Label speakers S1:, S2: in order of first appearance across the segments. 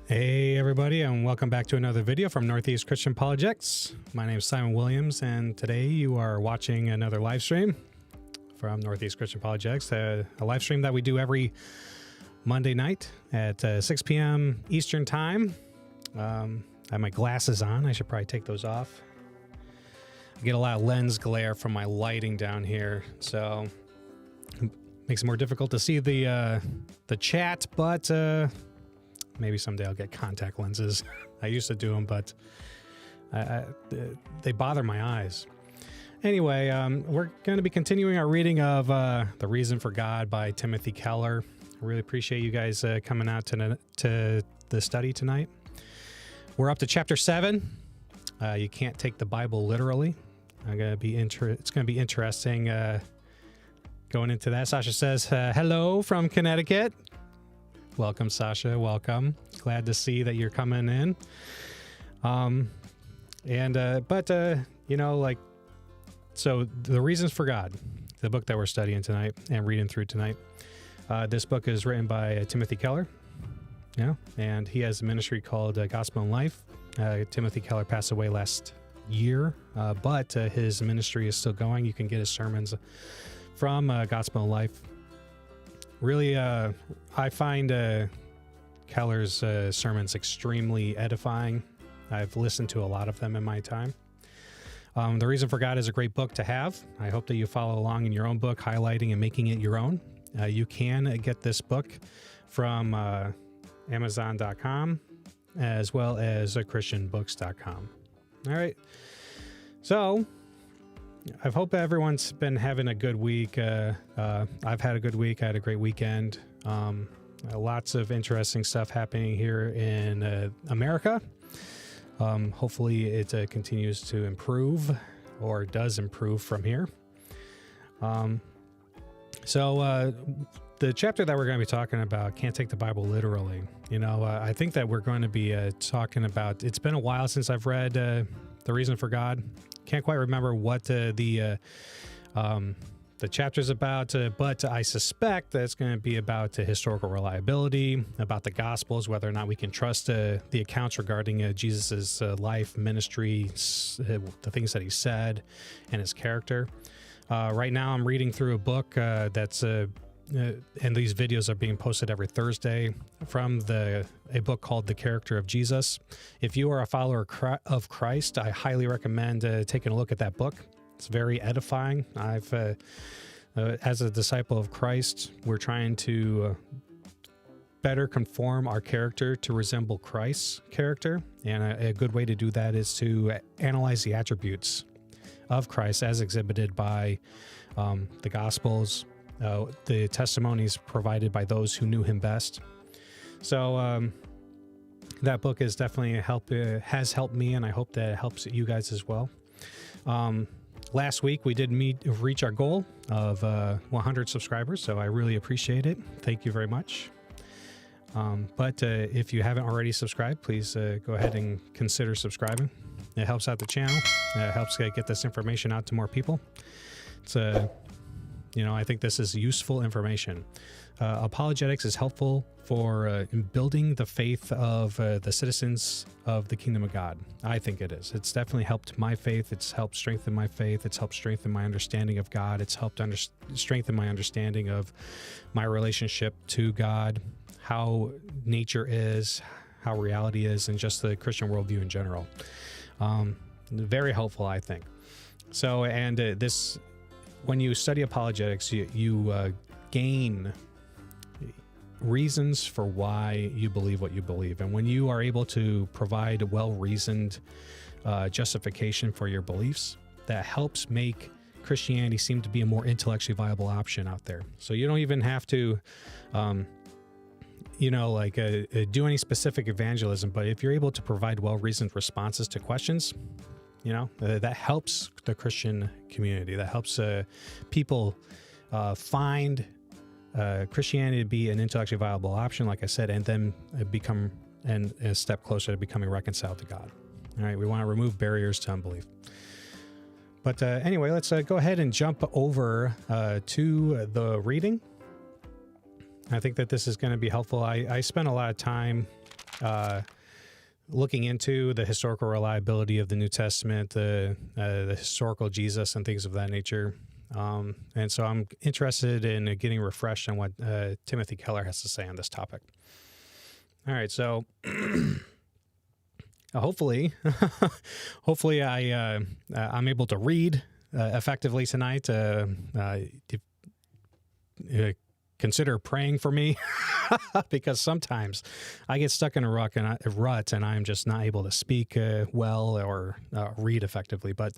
S1: Hey everybody, and welcome back to another video from Northeast Christian Apologetics. My name is Simon Williams, and today you are watching another live stream from Northeast Christian Apologetics, a live stream that we do every Monday night at 6 p.m. Eastern Time. I have my glasses on. I should probably take those off. I get a lot of lens glare from my lighting down here, so it makes it more difficult to see the chat, but maybe someday I'll get contact lenses. I used to do them, but they bother my eyes. Anyway, we're going to be continuing our reading of The Reason for God by Timothy Keller. I really appreciate you guys coming out to the study tonight. We're up to chapter 7. You can't take the Bible literally. It's going to be interesting going into that. Sasha says, hello from Connecticut. Welcome, Sasha. Welcome. Glad to see that you're coming in. So The Reasons for God, the book that we're studying tonight and reading through tonight. This book is written by Timothy Keller. Yeah. And he has a ministry called Gospel and Life. Timothy Keller passed away last year, but his ministry is still going. You can get his sermons from Gospel and Life. Really, I find Keller's sermons extremely edifying. I've listened to a lot of them in my time. The Reason for God is a great book to have. I hope that you follow along in your own book, highlighting and making it your own. You can get this book from Amazon.com as well as ChristianBooks.com. All right. So I hope everyone's been having a good week. I've had a good week. I had a great weekend. Lots of interesting stuff happening here in America. Hopefully it continues to improve or does improve from here. So the chapter that we're going to be talking about, Can't Take the Bible Literally. I think that we're going to be talking about, it's been a while since I've read The Reason for God. Can't quite remember what the chapter's about, but I suspect that it's going to be about historical reliability, about the Gospels, whether or not we can trust the accounts regarding Jesus's life, ministry, the things that he said, and his character. Right now, I'm reading through a book that's and these videos are being posted every Thursday from a book called The Character of Jesus. If you are a follower of Christ, I highly recommend taking a look at that book. It's very edifying. I've, as a disciple of Christ, we're trying to better conform our character to resemble Christ's character. And a good way to do that is to analyze the attributes of Christ as exhibited by the Gospels, the testimonies provided by those who knew him best. So that book is definitely has helped me, and I hope that it helps you guys as well. Last week we did reach our goal of 100 subscribers, so I really appreciate it. Thank you very much. But if you haven't already subscribed, please go ahead and consider subscribing. It helps out the channel. It helps get this information out to more people. It's I think this is useful information. Apologetics is helpful for building the faith of the citizens of the kingdom of God. I think it is. It's definitely helped my faith. It's helped strengthen my faith. It's helped strengthen my understanding of God. It's helped strengthen my understanding of my relationship to God, how nature is, how reality is, and just the Christian worldview in general. Very helpful, I think. So, and this... When you study apologetics, you gain reasons for why you believe what you believe. And when you are able to provide a well-reasoned justification for your beliefs, that helps make Christianity seem to be a more intellectually viable option out there. So you don't even have to, do any specific evangelism, but if you're able to provide well-reasoned responses to questions, that helps the Christian community. That helps people find Christianity to be an intellectually viable option, like I said, and then become a step closer to becoming reconciled to God. All right, we want to remove barriers to unbelief. But anyway, let's go ahead and jump over to the reading. I think that this is going to be helpful. I spent a lot of time looking into the historical reliability of the New Testament, the historical Jesus, and things of that nature. And so I'm interested in getting refreshed on what Timothy Keller has to say on this topic. All right, so hopefully I'm able to read effectively tonight. Consider praying for me because sometimes I get stuck in a rut and I'm just not able to speak well or read effectively. But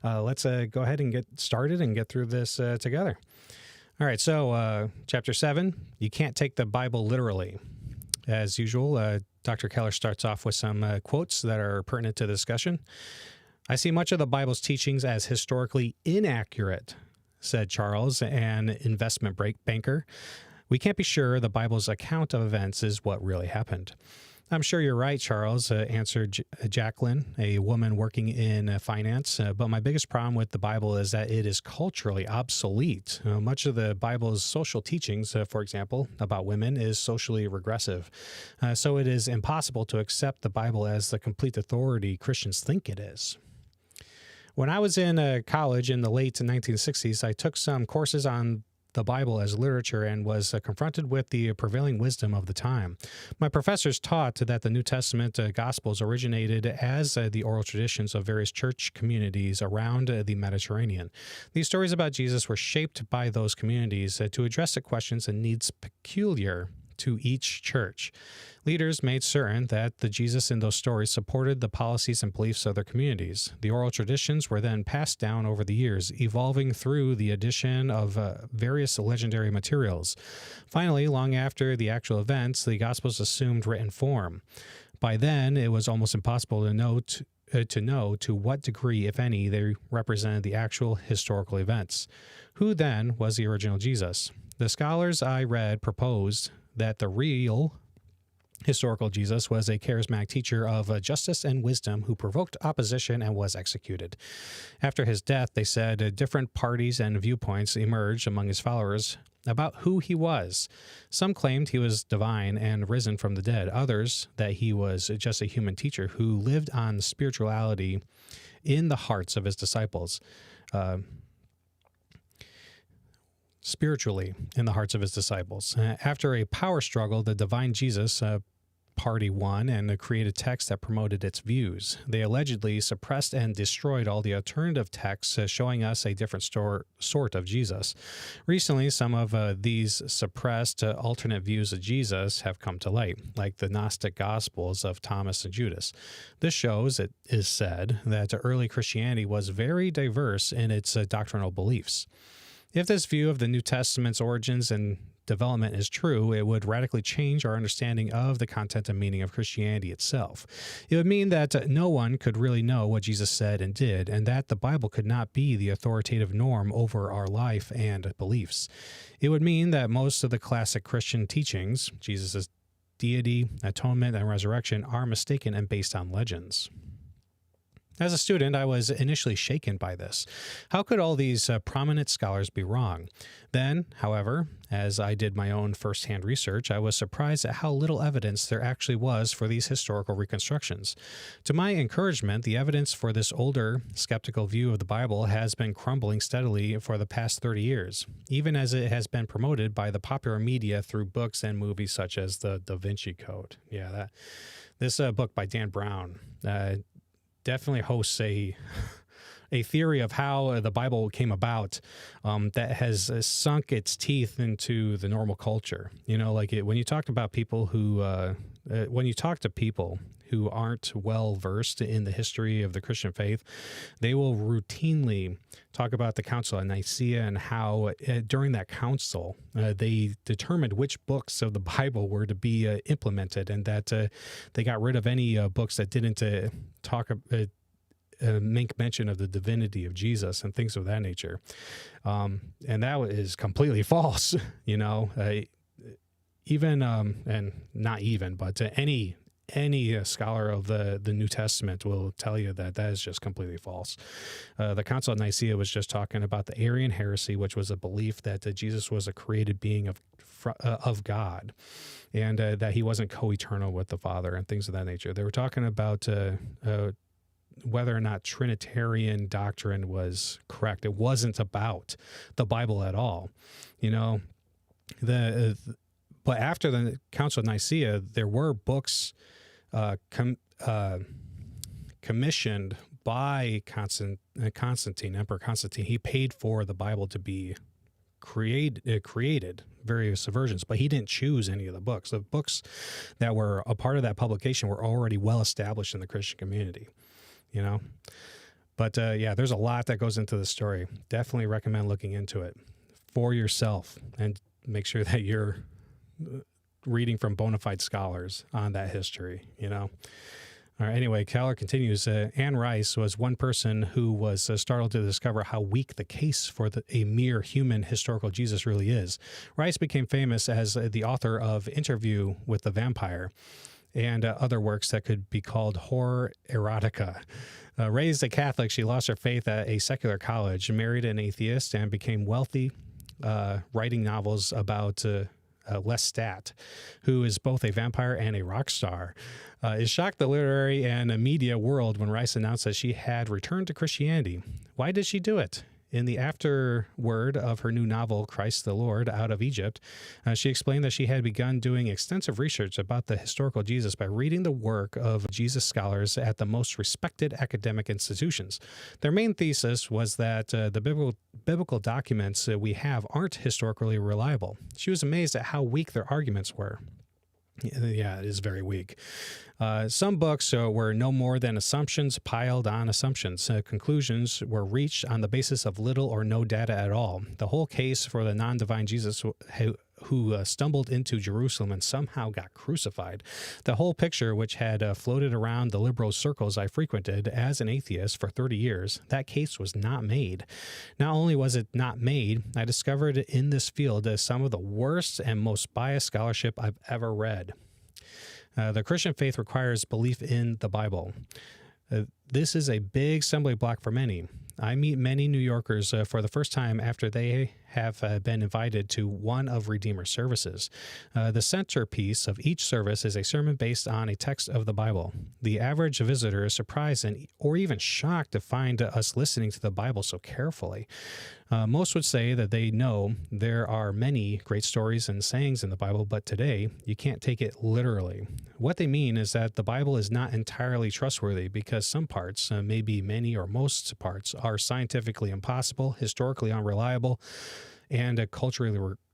S1: let's go ahead and get started and get through this together. All right, so chapter 7, you can't take the Bible literally. As usual, Dr. Keller starts off with some quotes that are pertinent to the discussion. I see much of the Bible's teachings as historically inaccurate, said Charles, an investment banker. We can't be sure the Bible's account of events is what really happened. I'm sure you're right, Charles, answered Jacqueline, a woman working in finance. But my biggest problem with the Bible is that it is culturally obsolete. Much of the Bible's social teachings, for example, about women, is socially regressive. So it is impossible to accept the Bible as the complete authority Christians think it is. When I was in college in the late 1960s, I took some courses on the Bible as literature and was confronted with the prevailing wisdom of the time. My professors taught that the New Testament Gospels originated as the oral traditions of various church communities around the Mediterranean. These stories about Jesus were shaped by those communities to address the questions and needs peculiar to each church. Leaders made certain that the Jesus in those stories supported the policies and beliefs of their communities. The oral traditions were then passed down over the years, evolving through the addition of various legendary materials. Finally, long after the actual events, the Gospels assumed written form. By then, it was almost impossible to know to what degree, if any, they represented the actual historical events. Who then was the original Jesus? The scholars I read proposed that the real historical Jesus was a charismatic teacher of justice and wisdom who provoked opposition and was executed. After his death, they said different parties and viewpoints emerged among his followers about who he was. Some claimed he was divine and risen from the dead. Others that he was just a human teacher who lived on spirituality in the hearts of his disciples. Spiritually in the hearts of his disciples. After a power struggle, the divine Jesus party won and created texts that promoted its views. They allegedly suppressed and destroyed all the alternative texts, showing us a different sort of Jesus. Recently, some of these suppressed alternate views of Jesus have come to light, like the Gnostic Gospels of Thomas and Judas. This shows, it is said, that early Christianity was very diverse in its doctrinal beliefs. If this view of the New Testament's origins and development is true, it would radically change our understanding of the content and meaning of Christianity itself. It would mean that no one could really know what Jesus said and did, and that the Bible could not be the authoritative norm over our life and beliefs. It would mean that most of the classic Christian teachings, Jesus' deity, atonement, and resurrection, are mistaken and based on legends. As a student, I was initially shaken by this. How could all these prominent scholars be wrong? Then, however, as I did my own first-hand research, I was surprised at how little evidence there actually was for these historical reconstructions. To my encouragement, the evidence for this older, skeptical view of the Bible has been crumbling steadily for the past 30 years, even as it has been promoted by the popular media through books and movies such as The Da Vinci Code. This book by Dan Brown definitely hosts a theory of how the Bible came about that has sunk its teeth into the normal culture. When you talk about people when you talk to people who aren't well versed in the history of the Christian faith, they will routinely talk about the Council of Nicaea and how during that council they determined which books of the Bible were to be implemented, and that they got rid of any books that didn't make mention of the divinity of Jesus and things of that nature. And that is completely false, and not even, but any scholar of the New Testament will tell you that is just completely false. The Council of Nicaea was just talking about the Arian heresy, which was a belief that Jesus was a created being of God, and that he wasn't co-eternal with the Father and things of that nature. They were talking about whether or not Trinitarian doctrine was correct. It wasn't about the Bible at all, you know. But after the Council of Nicaea, there were books commissioned by Constantine, Emperor Constantine. He paid for the Bible to be created various versions, but he didn't choose any of the books. The books that were a part of that publication were already well established in the Christian community, you know. But yeah, there's a lot that goes into the story. Definitely recommend looking into it for yourself, and make sure that you're reading from bona fide scholars on that history, you know. All right, anyway, Keller continues, Anne Rice was one person who was startled to discover how weak the case for a mere human historical Jesus really is. Rice became famous as the author of Interview with the Vampire and other works that could be called horror erotica. Raised a Catholic, she lost her faith at a secular college, married an atheist, and became wealthy, writing novels about Lestat, who is both a vampire and a rock star. It shocked the literary and media world when Rice announced that she had returned to Christianity. Why did she do it? In the afterword of her new novel, Christ the Lord, Out of Egypt, she explained that she had begun doing extensive research about the historical Jesus by reading the work of Jesus scholars at the most respected academic institutions. Their main thesis was that the biblical documents we have aren't historically reliable. She was amazed at how weak their arguments were. Yeah, it is very weak. Some books were no more than assumptions piled on assumptions. Conclusions were reached on the basis of little or no data at all. The whole case for the non-divine Jesus who stumbled into Jerusalem and somehow got crucified. The whole picture, which had floated around the liberal circles I frequented as an atheist for 30 years, that case was not made. Not only was it not made, I discovered in this field some of the worst and most biased scholarship I've ever read. The Christian faith requires belief in the Bible. This is a big stumbling block for many. I meet many New Yorkers for the first time after they have been invited to one of Redeemer's services. The centerpiece of each service is a sermon based on a text of the Bible. The average visitor is surprised or even shocked to find us listening to the Bible so carefully. Most would say that they know there are many great stories and sayings in the Bible, but today you can't take it literally. What they mean is that the Bible is not entirely trustworthy because some parts, maybe many or most parts, are scientifically impossible, historically unreliable, and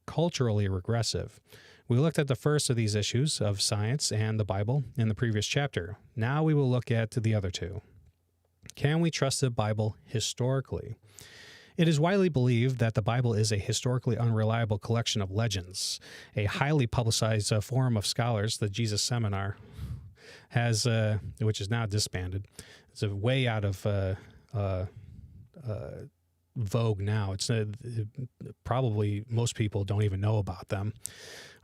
S1: culturally regressive. We looked at the first of these issues of science and the Bible in the previous chapter. Now we will look at the other two. Can we trust the Bible historically? It is widely believed that the Bible is a historically unreliable collection of legends. A highly publicized forum of scholars, the Jesus Seminar, has, which is now disbanded. It's way out of vogue now. It's probably most people don't even know about them.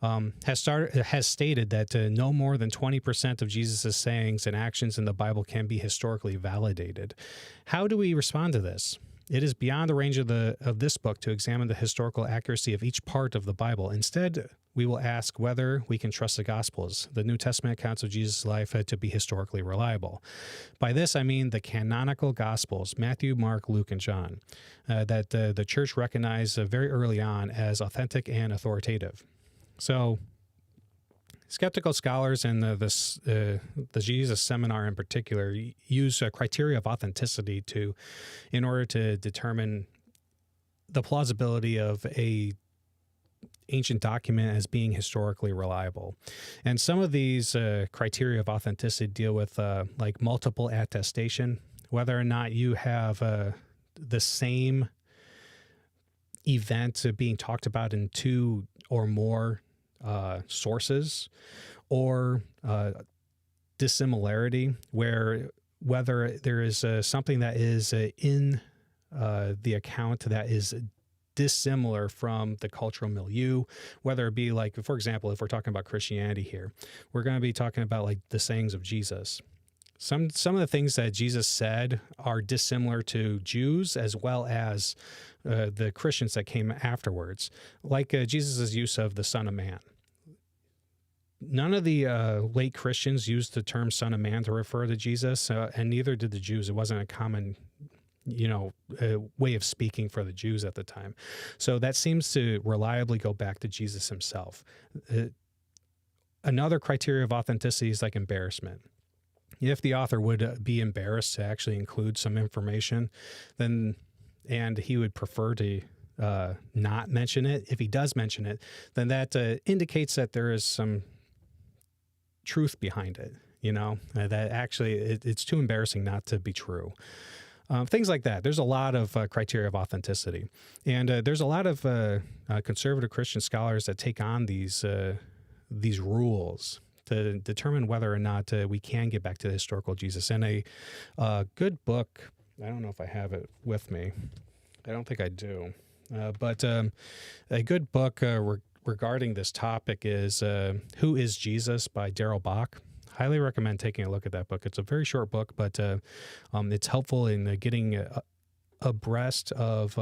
S1: Has stated that no more than 20% of Jesus' sayings and actions in the Bible can be historically validated. How do we respond to this? It is beyond the range of this book to examine the historical accuracy of each part of the Bible. Instead, we will ask whether we can trust the Gospels, the New Testament accounts of Jesus' life, to be historically reliable. By this, I mean the canonical Gospels, Matthew, Mark, Luke, and John, that the church recognized very early on as authentic and authoritative. So, skeptical scholars and the Jesus Seminar in particular use a criteria of authenticity in order to determine the plausibility of a ancient document as being historically reliable. And some of these criteria of authenticity deal with like multiple attestation, whether or not you have the same event being talked about in two or more sources, or dissimilarity, whether there is something that is in the account that is dissimilar from the cultural milieu, whether it be like, for example, if we're talking about Christianity here, we're going to be talking about like the sayings of Jesus. some of the things that Jesus said are dissimilar to Jews as well as the Christians that came afterwards, like Jesus' use of the Son of Man. None of the late Christians used the term Son of Man to refer to Jesus, and neither did the Jews. It wasn't a common, way of speaking for the Jews at the time. So that seems to reliably go back to Jesus himself. Another criteria of authenticity is like embarrassment. If the author would be embarrassed to actually include some information, and he would prefer to not mention it, if he does mention it, then that indicates that there is some truth behind it, that actually it's too embarrassing not to be true. Things like that. There's a lot of criteria of authenticity. And there's a lot of conservative Christian scholars that take on these rules to determine whether or not we can get back to the historical Jesus. And a good book, I don't know if I have it with me. I don't think I do. But a good book regarding this topic is Who is Jesus by Darrell Bock. Highly recommend taking a look at that book. It's a very short book, but it's helpful in getting abreast of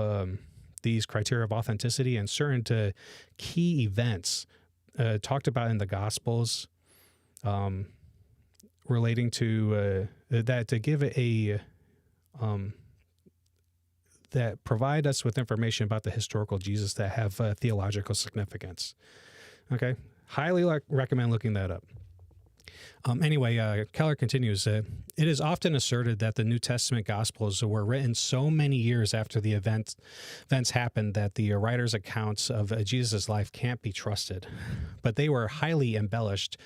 S1: these criteria of authenticity and certain key events talked about in the Gospels relating to that, to give that provide us with information about the historical Jesus that have theological significance. Okay, highly recommend looking that up. Anyway, Keller continues, it is often asserted that the New Testament Gospels were written so many years after the events happened that the writer's accounts of Jesus' life can't be trusted, but they were highly embellished,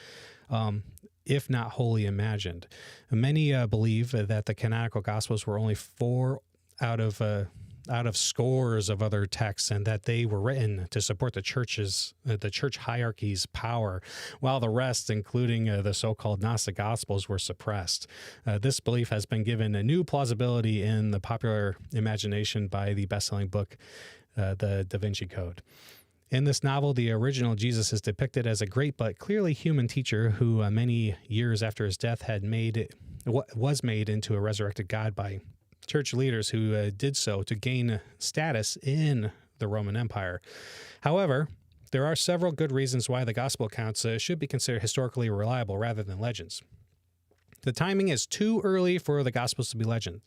S1: if not wholly imagined. Many believe that the canonical Gospels were only 4 out of scores of other texts, and that they were written to support the church hierarchy's power, while the rest, including the so-called Gnostic Gospels, were suppressed. This belief has been given a new plausibility in the popular imagination by the best-selling book, The Da Vinci Code. In this novel, the original Jesus is depicted as a great but clearly human teacher who, many years after his death, was made into a resurrected God by church leaders who did so to gain status in the Roman Empire. However, there are several good reasons why the gospel accounts should be considered historically reliable rather than legends. The timing is too early for the Gospels to be legends.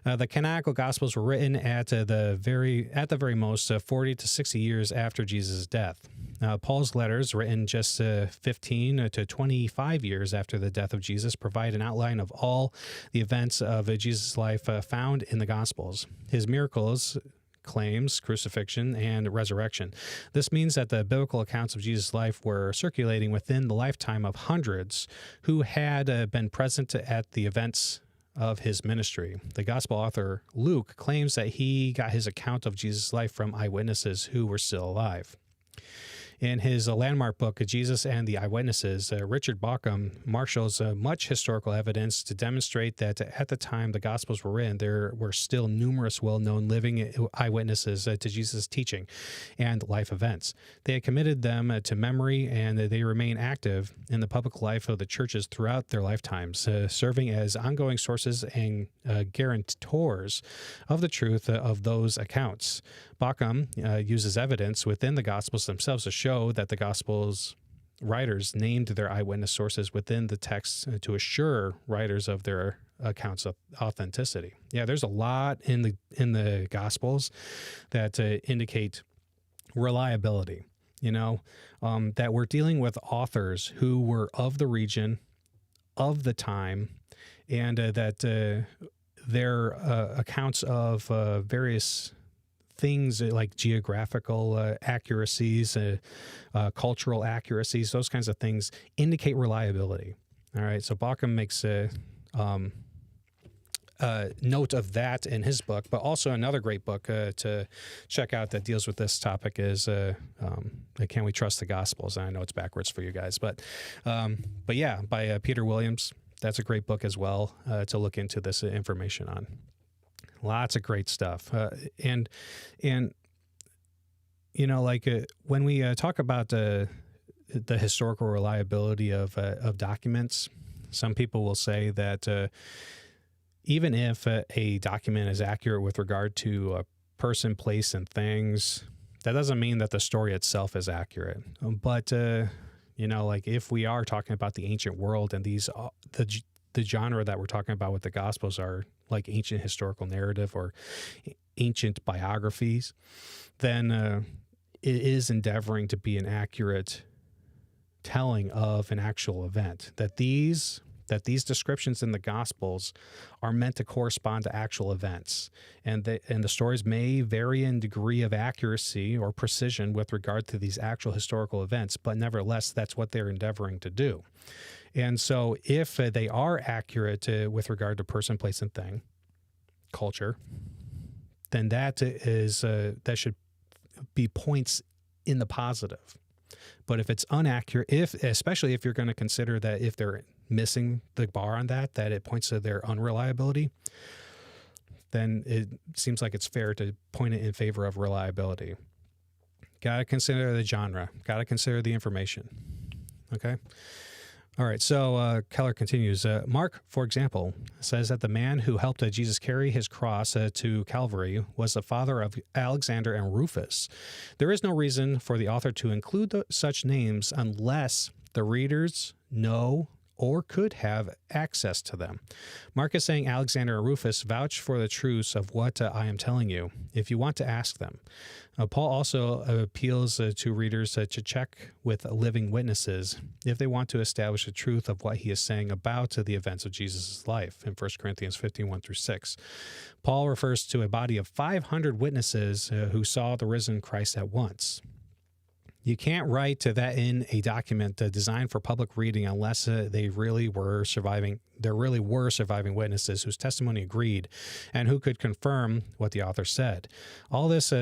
S1: The canonical Gospels were written at the very most 40 to 60 years after Jesus' death. Paul's letters, written just 15 to 25 years after the death of Jesus, provide an outline of all the events of Jesus' life found in the Gospels. His miracles, claims, crucifixion, and resurrection. This means that the biblical accounts of Jesus' life were circulating within the lifetime of hundreds who had been present at the events of his ministry. The gospel author Luke claims that he got his account of Jesus' life from eyewitnesses who were still alive. In his landmark book, Jesus and the Eyewitnesses, Richard Bauckham marshals much historical evidence to demonstrate that at the time the Gospels were written, there were still numerous well-known living eyewitnesses to Jesus' teaching and life events. They had committed them to memory, and they remain active in the public life of the churches throughout their lifetimes, serving as ongoing sources and guarantors of the truth of those accounts. Bauckham uses evidence within the Gospels themselves to show that the Gospels writers named their eyewitness sources within the texts to assure writers of their accounts of authenticity. Yeah, there's a lot in the Gospels that indicate reliability, that we're dealing with authors who were of the region, of the time, and that their accounts of various things like geographical accuracies, cultural accuracies, those kinds of things indicate reliability. All right, so Bauckham makes a note of that in his book, but also another great book to check out that deals with this topic is Can We Trust the Gospels? And I know it's backwards for you guys, but yeah, by Peter Williams. That's a great book as well to look into this information on. Lots of great stuff. And when we talk about the historical reliability of documents, Some people will say that even if a document is accurate with regard to a person, place, and things, that doesn't mean that the story itself is accurate. But, like if we are talking about the ancient world and the genre that we're talking about with the Gospels are like ancient historical narrative or ancient biographies, then it is endeavoring to be an accurate telling of an actual event. That these descriptions in the Gospels are meant to correspond to actual events, and the stories may vary in degree of accuracy or precision with regard to these actual historical events, but nevertheless, that's what they're endeavoring to do. And so if they are accurate with regard to person, place, and thing, culture, then that should be points in the positive. But if it's inaccurate, especially if you're going to consider that if they're missing the bar on that it points to their unreliability, then it seems like it's fair to point it in favor of reliability. Got to consider the genre. Got to consider the information. Okay? All right, so Keller continues. Mark, for example, says that the man who helped Jesus carry his cross to Calvary was the father of Alexander and Rufus. There is no reason for the author to include such names unless the readers know or could have access to them. Mark is saying Alexander and Rufus vouch for the truths of what I am telling you, if you want to ask them. Paul also appeals to readers to check with living witnesses if they want to establish the truth of what he is saying about the events of Jesus' life in 1 Corinthians 15:1-6. Paul refers to a body of 500 witnesses who saw the risen Christ at once. You can't write that in a document designed for public reading unless there really were surviving witnesses whose testimony agreed and who could confirm what the author said. All this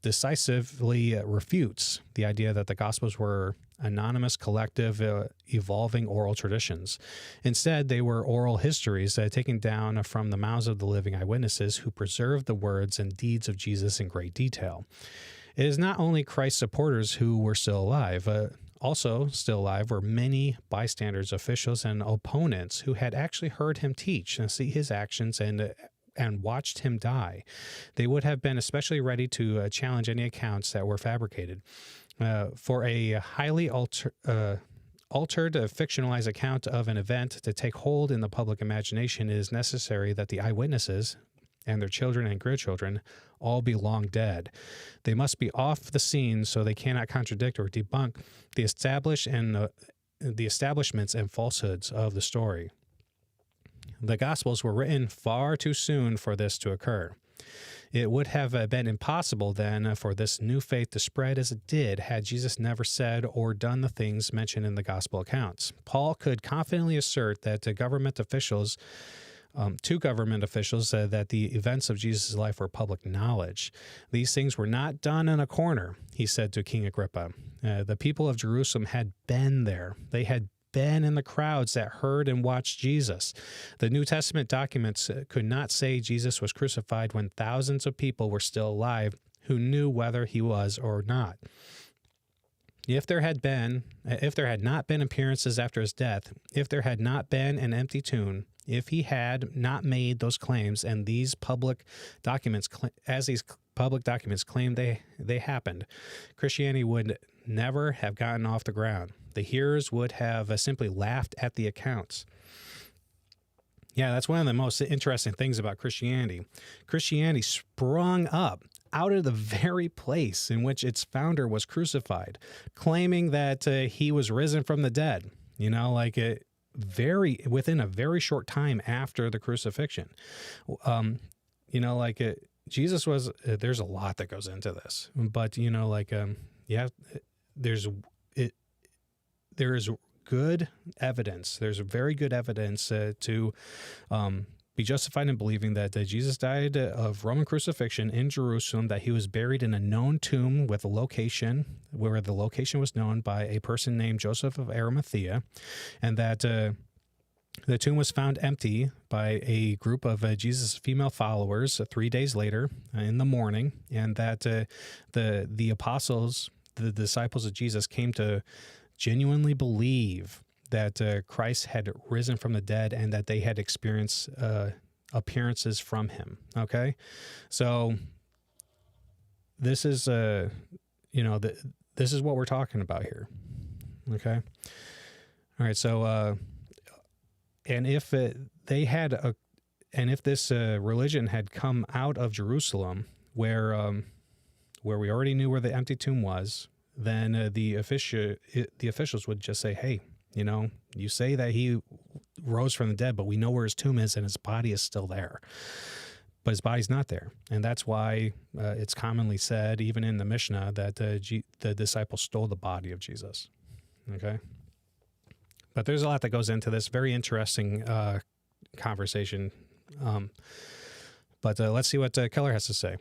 S1: decisively refutes the idea that the Gospels were anonymous, collective, evolving oral traditions. Instead, they were oral histories taken down from the mouths of the living eyewitnesses who preserved the words and deeds of Jesus in great detail. It is not only Christ's supporters who were still alive. Also still alive were many bystanders, officials, and opponents who had actually heard him teach and see his actions and watched him die. They would have been especially ready to challenge any accounts that were fabricated. For a highly altered, fictionalized account of an event to take hold in the public imagination, it is necessary that the eyewitnesses and their children and grandchildren all be long dead. They must be off the scene so they cannot contradict or debunk the establishments and falsehoods of the story. The Gospels were written far too soon for this to occur. It would have been impossible then for this new faith to spread as it did had Jesus never said or done the things mentioned in the Gospel accounts. Paul could confidently assert that to government officials that the events of Jesus' life were public knowledge. These things were not done in a corner, he said to King Agrippa. The people of Jerusalem had been there. They had been in the crowds that heard and watched Jesus. The New Testament documents could not say Jesus was crucified when thousands of people were still alive who knew whether he was or not. If there had not been appearances after his death, if there had not been an empty tomb, if he had not made those claims, and these public documents, claim they happened, Christianity would never have gotten off the ground. The hearers would have simply laughed at the accounts. Yeah, that's one of the most interesting things about Christianity. Christianity sprung up out of the very place in which its founder was crucified, claiming that he was risen from the dead. Within a very short time after the crucifixion. Jesus was. There's a lot that goes into this, but there is good evidence. There's very good evidence to be justified in believing that Jesus died of Roman crucifixion in Jerusalem, that he was buried in a known tomb with a location, where the location was known by a person named Joseph of Arimathea, and that the tomb was found empty by a group of Jesus' female followers 3 days later in the morning, and that the apostles, the disciples of Jesus, came to genuinely believe that Christ had risen from the dead and that they had experienced appearances from him. Okay, so this is this is what we're talking about here. Okay, all right. So and if this religion had come out of Jerusalem, where we already knew where the empty tomb was, then the officials would just say, hey, you say that he rose from the dead, but we know where his tomb is and his body is still there. But his body's not there. And that's why it's commonly said, even in the Mishnah, that the disciples stole the body of Jesus. Okay? But there's a lot that goes into this. Very interesting conversation. But let's see what Keller has to say.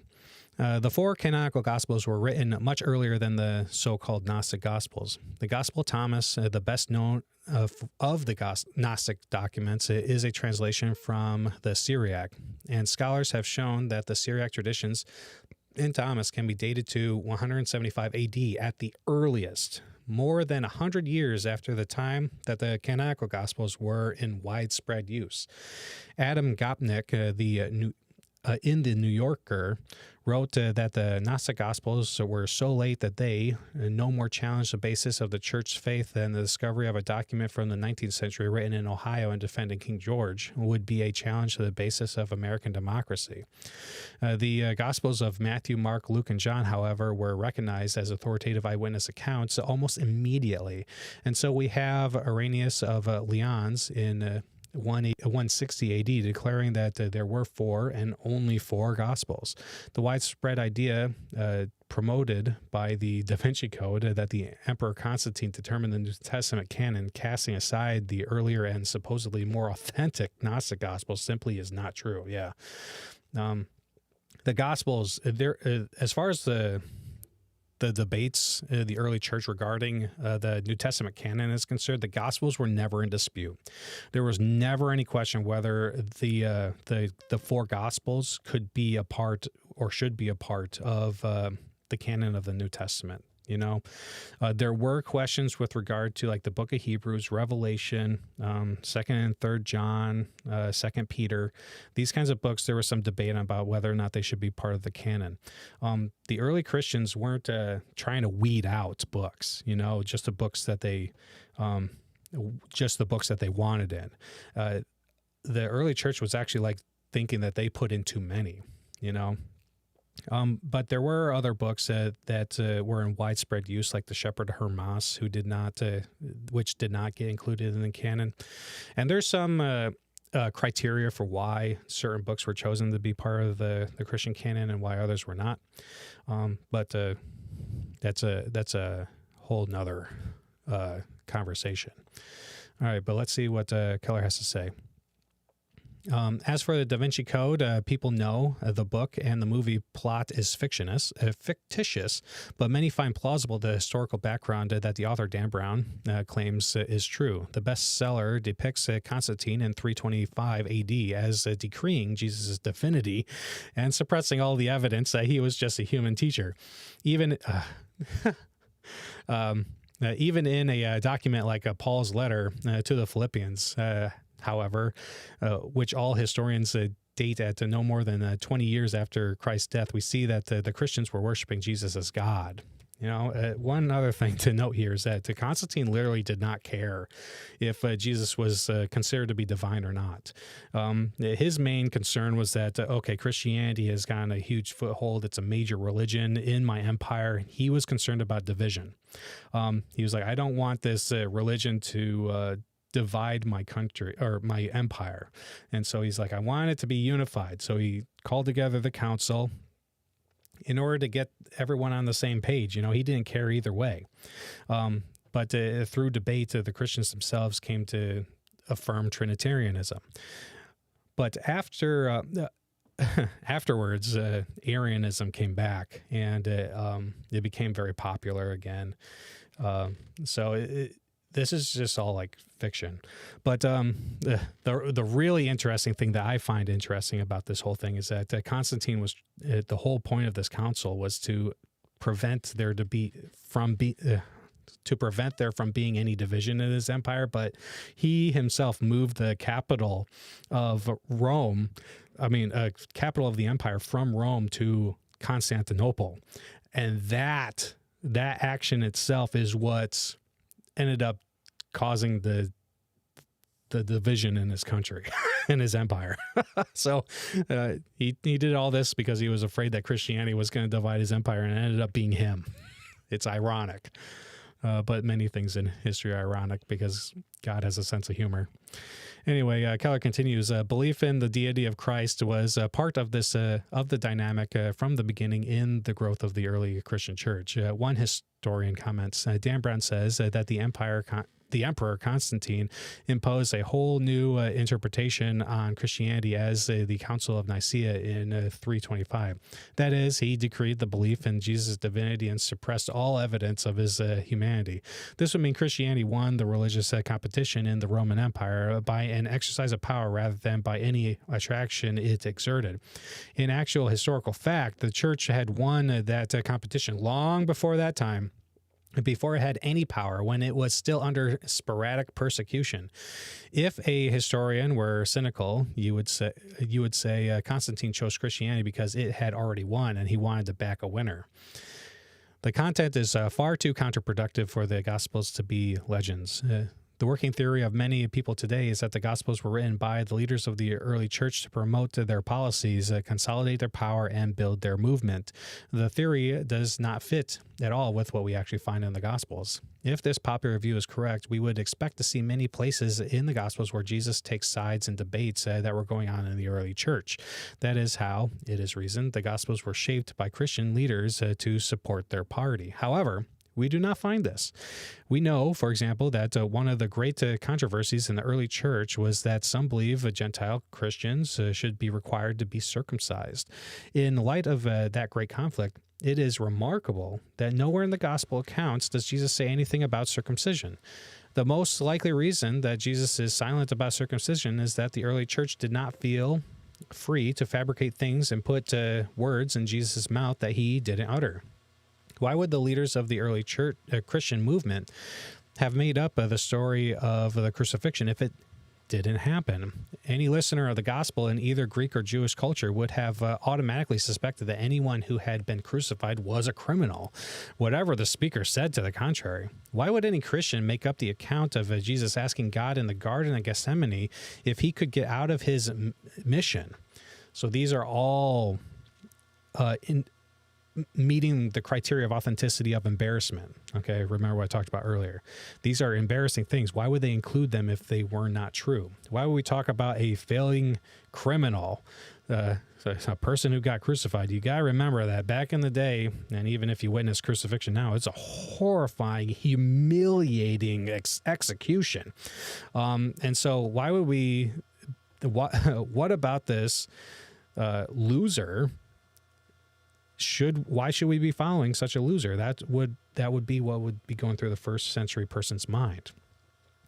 S1: The four canonical Gospels were written much earlier than the so-called Gnostic Gospels. The Gospel of Thomas, the best known of the Gnostic documents, is a translation from the Syriac, and scholars have shown that the Syriac traditions in Thomas can be dated to 175 AD at the earliest, more than 100 years after the time that the canonical Gospels were in widespread use. Adam Gopnik, in the New Yorker, wrote that the Gnostic Gospels were so late that they no more challenged the basis of the church's faith than the discovery of a document from the 19th century written in Ohio and defending King George would be a challenge to the basis of American democracy. The Gospels of Matthew, Mark, Luke, and John, however, were recognized as authoritative eyewitness accounts almost immediately. And so we have Irenaeus of Lyons in 160 AD declaring that there were four and only four Gospels. The widespread idea promoted by the Da Vinci Code that the Emperor Constantine determined the New Testament canon, casting aside the earlier and supposedly more authentic Gnostic Gospels, simply is not true. Yeah. The Gospels, as far as the debates, the early church regarding the New Testament canon is concerned, the Gospels were never in dispute. There was never any question whether the four Gospels could be a part or should be a part of the canon of the New Testament. There were questions with regard to like the Book of Hebrews, Revelation, 2nd and 3rd John, 2nd Peter, these kinds of books. There was some debate about whether or not they should be part of the canon. The early Christians weren't trying to weed out books, just the books that they wanted in. The early church was actually like thinking that they put in too many, But there were other books that were in widespread use, like the Shepherd Hermas, which did not get included in the canon. And there's some criteria for why certain books were chosen to be part of the Christian canon and why others were not. But that's a whole nother conversation. All right, but let's see what Keller has to say. As for the Da Vinci Code, people know the book and the movie plot is fictitious, but many find plausible the historical background that the author Dan Brown claims is true. The bestseller depicts Constantine in 325 AD as decreeing Jesus' divinity and suppressing all the evidence that he was just a human teacher. Even in a document like Paul's letter to the Philippians, however, which all historians date at no more than 20 years after Christ's death, we see that the Christians were worshiping Jesus as God. One other thing to note here is that Constantine literally did not care if Jesus was considered to be divine or not. His main concern was that, Christianity has gotten a huge foothold. It's a major religion in my empire. He was concerned about division. He was like, I don't want this religion to divide my country or my empire. And so he's like, I want it to be unified. So he called together the council in order to get everyone on the same page. He didn't care either way. But through debate, the Christians themselves came to affirm Trinitarianism. But afterwards, Arianism came back, and it became very popular again. This is just all like fiction. But the really interesting thing that I find interesting about this whole thing is that Constantine was, the whole point of this council was to prevent there to be to prevent there from being any division in his empire, but he himself moved the capital of Rome, capital of the empire from Rome to Constantinople. And that action itself is what's ended up causing the division in his country, in his empire. So he did all this because he was afraid that Christianity was going to divide his empire, and it ended up being him. It's ironic. But many things in history are ironic because God has a sense of humor. Anyway, Keller continues, belief in the deity of Christ was part of this of the dynamic from the beginning in the growth of the early Christian church. One historian comments, Dan Brown says that the Emperor Constantine imposed a whole new interpretation on Christianity as the Council of Nicaea in 325. That is, he decreed the belief in Jesus' divinity and suppressed all evidence of his humanity. This would mean Christianity won the religious competition in the Roman Empire by an exercise of power rather than by any attraction it exerted. In actual historical fact, the church had won that competition long before that time, before it had any power, when it was still under sporadic persecution. If a historian were cynical, you would say Constantine chose Christianity because it had already won and he wanted to back a winner. The content is far too counterproductive for the Gospels to be legends. The working theory of many people today is that the Gospels were written by the leaders of the early church to promote their policies, consolidate their power, and build their movement. The theory does not fit at all with what we actually find in the Gospels. If this popular view is correct, we would expect to see many places in the Gospels where Jesus takes sides in debates that were going on in the early church. That is how, it is reasoned, the Gospels were shaped by Christian leaders to support their party. However, we do not find this. We know, for example, that one of the great controversies in the early church was that some believe Gentile Christians should be required to be circumcised. In light of that great conflict, it is remarkable that nowhere in the gospel accounts does Jesus say anything about circumcision. The most likely reason that Jesus is silent about circumcision is that the early church did not feel free to fabricate things and put words in Jesus' mouth that he didn't utter. Why would the leaders of the early church Christian movement have made up the story of the crucifixion if it didn't happen? Any listener of the gospel in either Greek or Jewish culture would have automatically suspected that anyone who had been crucified was a criminal, whatever the speaker said to the contrary. Why would any Christian make up the account of Jesus asking God in the Garden of Gethsemane if he could get out of his mission? So these are all meeting the criteria of authenticity of embarrassment. Okay, remember what I talked about earlier. These are embarrassing things. Why would they include them if they were not true? Why would we talk about a failing criminal, a person who got crucified? You got to remember that back in the day, and even if you witness crucifixion now, it's a horrifying, humiliating execution. And so why would we, what about this loser? Why should we be following such a loser? That would be what would be going through the first century person's mind.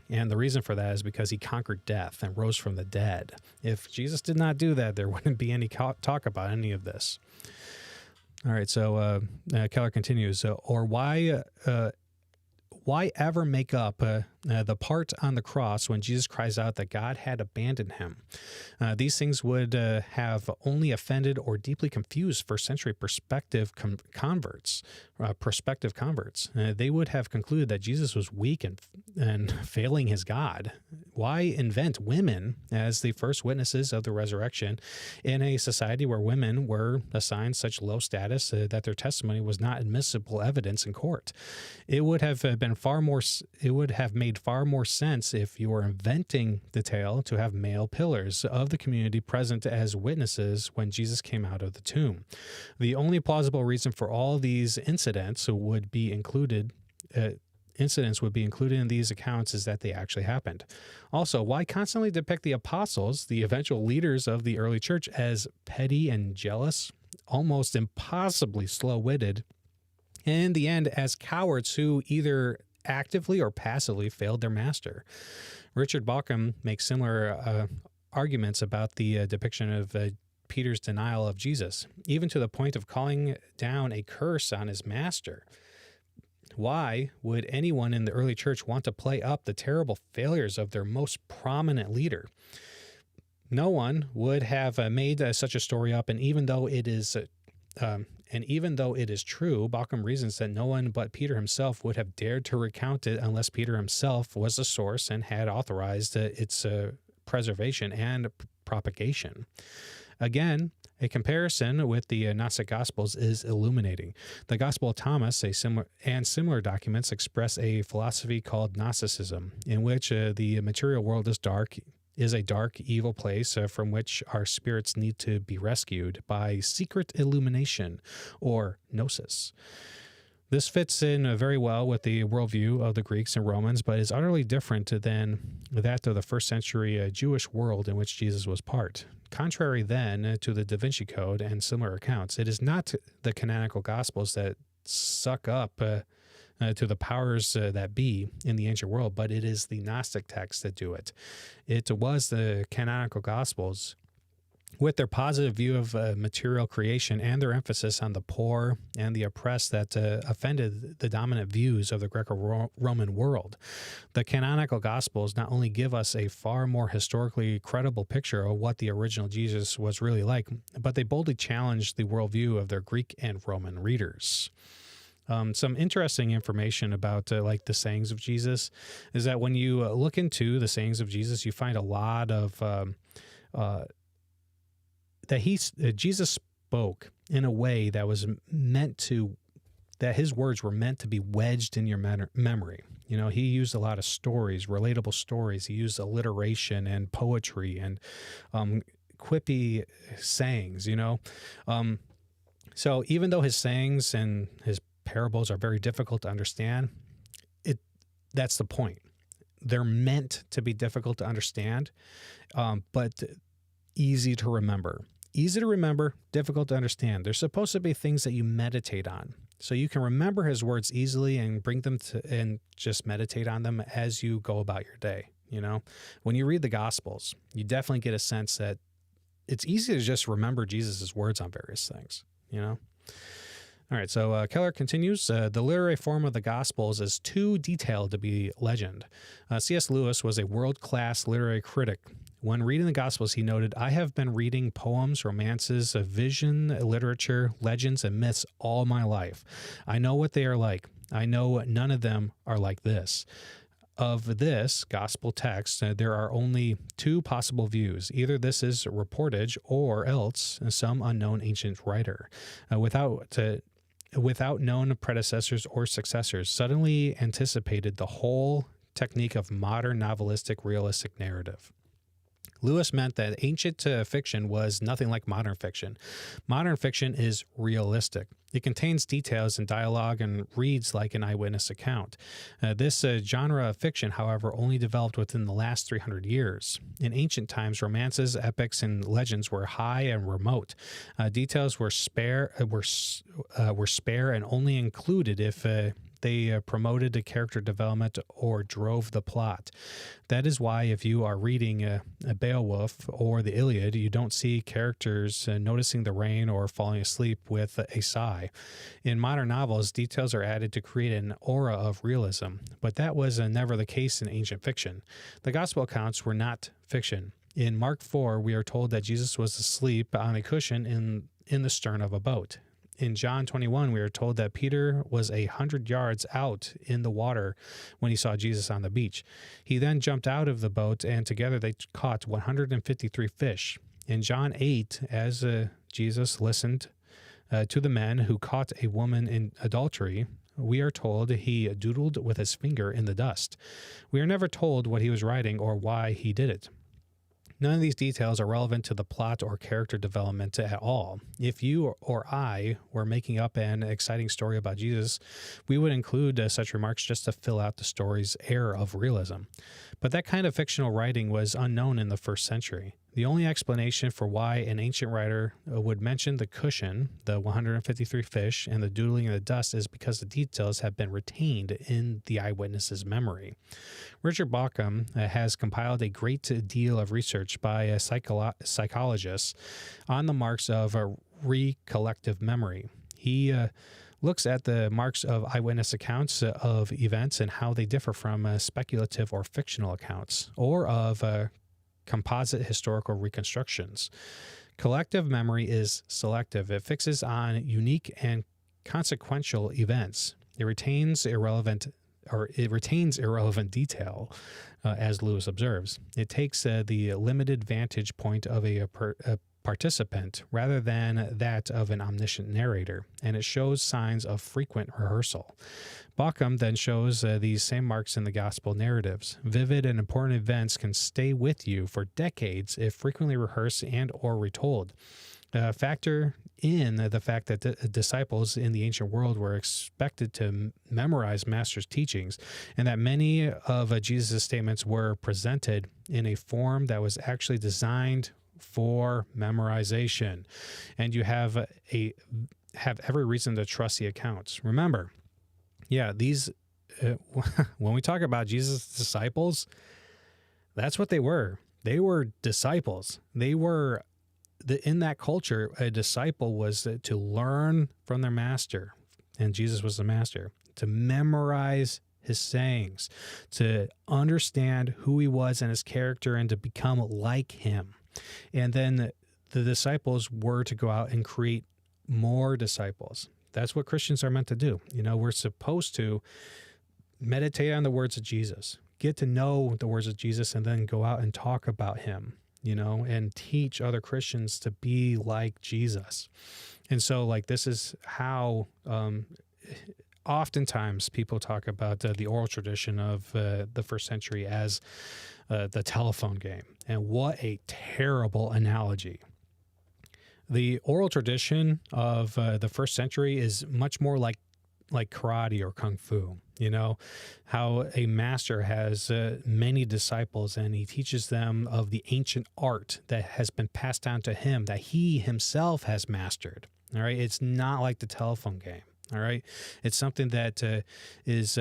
S1: And the reason for that is because he conquered death and rose from the dead. If Jesus did not do that, there wouldn't be any talk about any of this. All right, so Keller continues, or why ever make up the part on the cross when Jesus cries out that God had abandoned him? These things would have only offended or deeply confused first century prospective converts. They would have concluded that Jesus was weak and failing his God. Why invent women as the first witnesses of the resurrection in a society where women were assigned such low status that their testimony was not admissible evidence in court? It would have made far more sense if you were inventing the tale to have male pillars of the community present as witnesses when Jesus came out of the tomb. The only plausible reason for all these incidents would be included in these accounts is that they actually happened. Also, why constantly depict the apostles, the eventual leaders of the early church, as petty and jealous, almost impossibly slow-witted, and in the end as cowards who either actively or passively failed their master? Richard Bauckham makes similar arguments about the depiction of Peter's denial of Jesus, even to the point of calling down a curse on his master. Why would anyone in the early church want to play up the terrible failures of their most prominent leader? No one would have made such a story up, and even though it is true, Bauckham reasons that no one but Peter himself would have dared to recount it unless Peter himself was the source and had authorized its preservation and propagation. Again, a comparison with the Gnostic Gospels is illuminating. The Gospel of Thomas similar documents express a philosophy called Gnosticism, in which the material world is a dark, evil place from which our spirits need to be rescued by secret illumination, or gnosis. This fits in very well with the worldview of the Greeks and Romans, but is utterly different than that of the first century Jewish world in which Jesus was part. Contrary then to the Da Vinci Code and similar accounts, it is not the canonical Gospels that suck up to the powers that be in the ancient world, but it is the Gnostic texts that do it. It was the canonical Gospels, with their positive view of material creation and their emphasis on the poor and the oppressed, that offended the dominant views of the Greco-Roman world. The canonical Gospels not only give us a far more historically credible picture of what the original Jesus was really like, but they boldly challenge the worldview of their Greek and Roman readers. Some interesting information about like the sayings of Jesus is that when you look into the sayings of Jesus, you find a lot of Jesus spoke in a way that was that his words were meant to be wedged in your memory. You know, he used a lot of stories, relatable stories. He used alliteration and poetry and quippy sayings, you know. So even though his sayings and his parables are very difficult to understand, that's the point. They're meant to be difficult to understand, but easy to remember. Easy to remember, difficult to understand. They're supposed to be things that you meditate on. So you can remember his words easily and bring them to and just meditate on them as you go about your day. You know, when you read the Gospels, you definitely get a sense that it's easy to just remember Jesus's words on various things, you know. All right, so Keller continues, the literary form of the Gospels is too detailed to be legend. C.S. Lewis was a world-class literary critic. When reading the Gospels, he noted, "I have been reading poems, romances, vision, literature, legends, and myths all my life. I know what they are like. I know none of them are like this." Of this gospel text, there are only two possible views. Either this is reportage, or else some unknown ancient writer, without known predecessors or successors, suddenly anticipated the whole technique of modern novelistic realistic narrative. Lewis meant that ancient fiction was nothing like modern fiction. Modern fiction is realistic. It contains details and dialogue and reads like an eyewitness account. This genre of fiction, however, only developed within the last 300 years. In ancient times, romances, epics, and legends were high and remote. Details were spare and only included if they promoted the character development or drove the plot. That is why if you are reading a Beowulf or the Iliad, you don't see characters noticing the rain or falling asleep with a sigh. In modern novels, details are added to create an aura of realism, but that was never the case in ancient fiction. The gospel accounts were not fiction. In Mark 4, we are told that Jesus was asleep on a cushion in the stern of a boat. In John 21, we are told that Peter was 100 yards out in the water when he saw Jesus on the beach. He then jumped out of the boat, and together they caught 153 fish. In John 8, as Jesus listened to the men who caught a woman in adultery, we are told he doodled with his finger in the dust. We are never told what he was writing or why he did it. None of these details are relevant to the plot or character development at all. If you or I were making up an exciting story about Jesus, we would include such remarks just to fill out the story's air of realism. But that kind of fictional writing was unknown in the first century. The only explanation for why an ancient writer would mention the cushion, the 153 fish, and the doodling in the dust is because the details have been retained in the eyewitness's memory. Richard Bauckham has compiled a great deal of research by psychologists on the marks of recollective memory. He looks at the marks of eyewitness accounts of events and how they differ from speculative or fictional accounts, or of composite historical reconstructions. Collective memory is selective. It fixes on unique and consequential events. It retains irrelevant detail, as Lewis observes. It takes the limited vantage point of a participant rather than that of an omniscient narrator, and it shows signs of frequent rehearsal. Bauckham then shows these same marks in the gospel narratives. Vivid and important events can stay with you for decades if frequently rehearsed and or retold. Factor in the fact that disciples in the ancient world were expected to memorize Master's teachings, and that many of Jesus' statements were presented in a form that was actually designed for memorization. And you have every reason to trust the accounts. Remember, these when we talk about Jesus' disciples, that's what they were. They were disciples. They were in that culture. A disciple was to learn from their master, and Jesus was the master, to memorize his sayings, to understand who he was and his character, and to become like him. And then the disciples were to go out and create more disciples. That's what Christians are meant to do. We're supposed to meditate on the words of Jesus, get to know the words of Jesus, and then go out and talk about him, and teach other Christians to be like Jesus. And so, this is how oftentimes people talk about the oral tradition of the first century as the telephone game. And what a terrible analogy. The oral tradition of the first century is much more like karate or kung fu. How a master has many disciples, and he teaches them of the ancient art that has been passed down to him, that he himself has mastered. All right. It's not like the telephone game. All right. It's something that is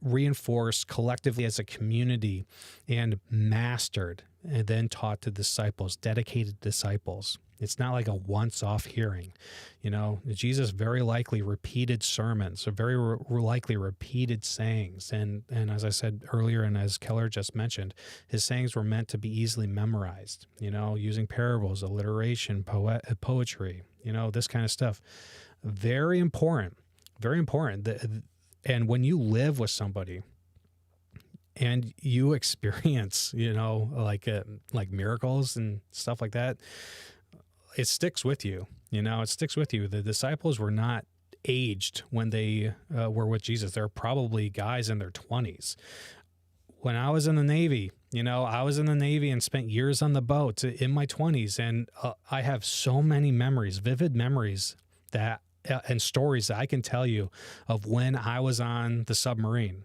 S1: reinforced collectively as a community and mastered and then taught to disciples, dedicated disciples. It's not like a once-off hearing. Jesus very likely repeated sermons, or very likely repeated sayings. And as I said earlier, and as Keller just mentioned, his sayings were meant to be easily memorized, using parables, alliteration, poetry, this kind of stuff. Very important, very important. And when you live with somebody and you experience, like miracles and stuff like that, it sticks with you. It sticks with you. The disciples were not aged when they were with Jesus. They're probably guys in their 20s. When I was in the Navy, I was in the Navy and spent years on the boat in my 20s. And I have so many memories, vivid memories and stories that I can tell you of when I was on the submarine,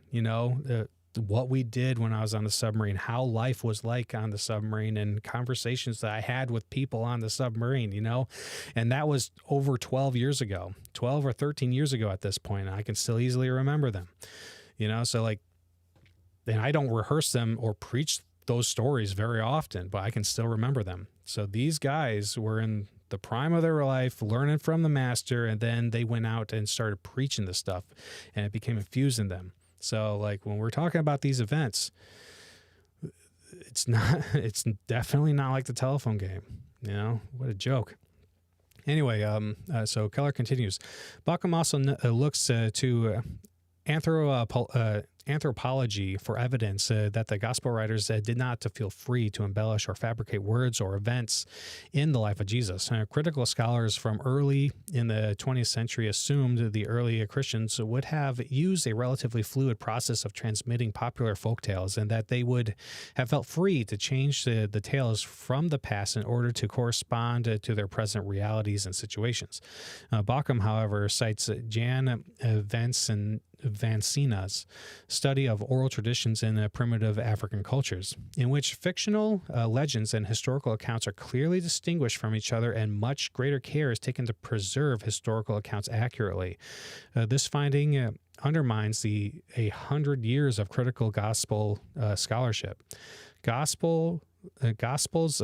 S1: what we did when I was on the submarine, how life was like on the submarine, and conversations that I had with people on the submarine, and that was over 12 years ago, 12 or 13 years ago at this point. And I can still easily remember them, so and I don't rehearse them or preach those stories very often, but I can still remember them. So these guys were in the prime of their life, learning from the master, and then they went out and started preaching this stuff, and it became infused in them. So when we're talking about these events, it's definitely not like the telephone game. What a joke. Anyway, so Keller continues. Bauckham also looks to anthropology for evidence that the gospel writers did not feel free to embellish or fabricate words or events in the life of Jesus. Critical scholars from early in the 20th century assumed the early Christians would have used a relatively fluid process of transmitting popular folk tales, and that they would have felt free to change the tales from the past in order to correspond to their present realities and situations. Bauckham, however, cites Jan Vansina's study of oral traditions in primitive African cultures, in which fictional legends and historical accounts are clearly distinguished from each other, and much greater care is taken to preserve historical accounts accurately. This finding undermines 100 years of critical gospel scholarship. Gospels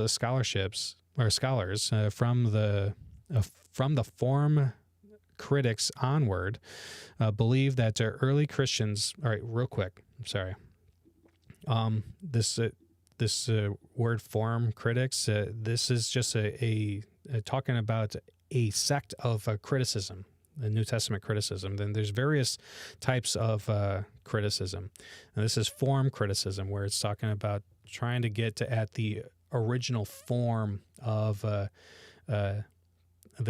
S1: scholarships or scholars from the form critics onward believe that early Christians. All right, real quick. I'm sorry. This word form critics. This is just a talking about a sect of criticism, the New Testament criticism. Then there's various types of criticism, and this is form criticism, where it's talking about trying to get at the original form of the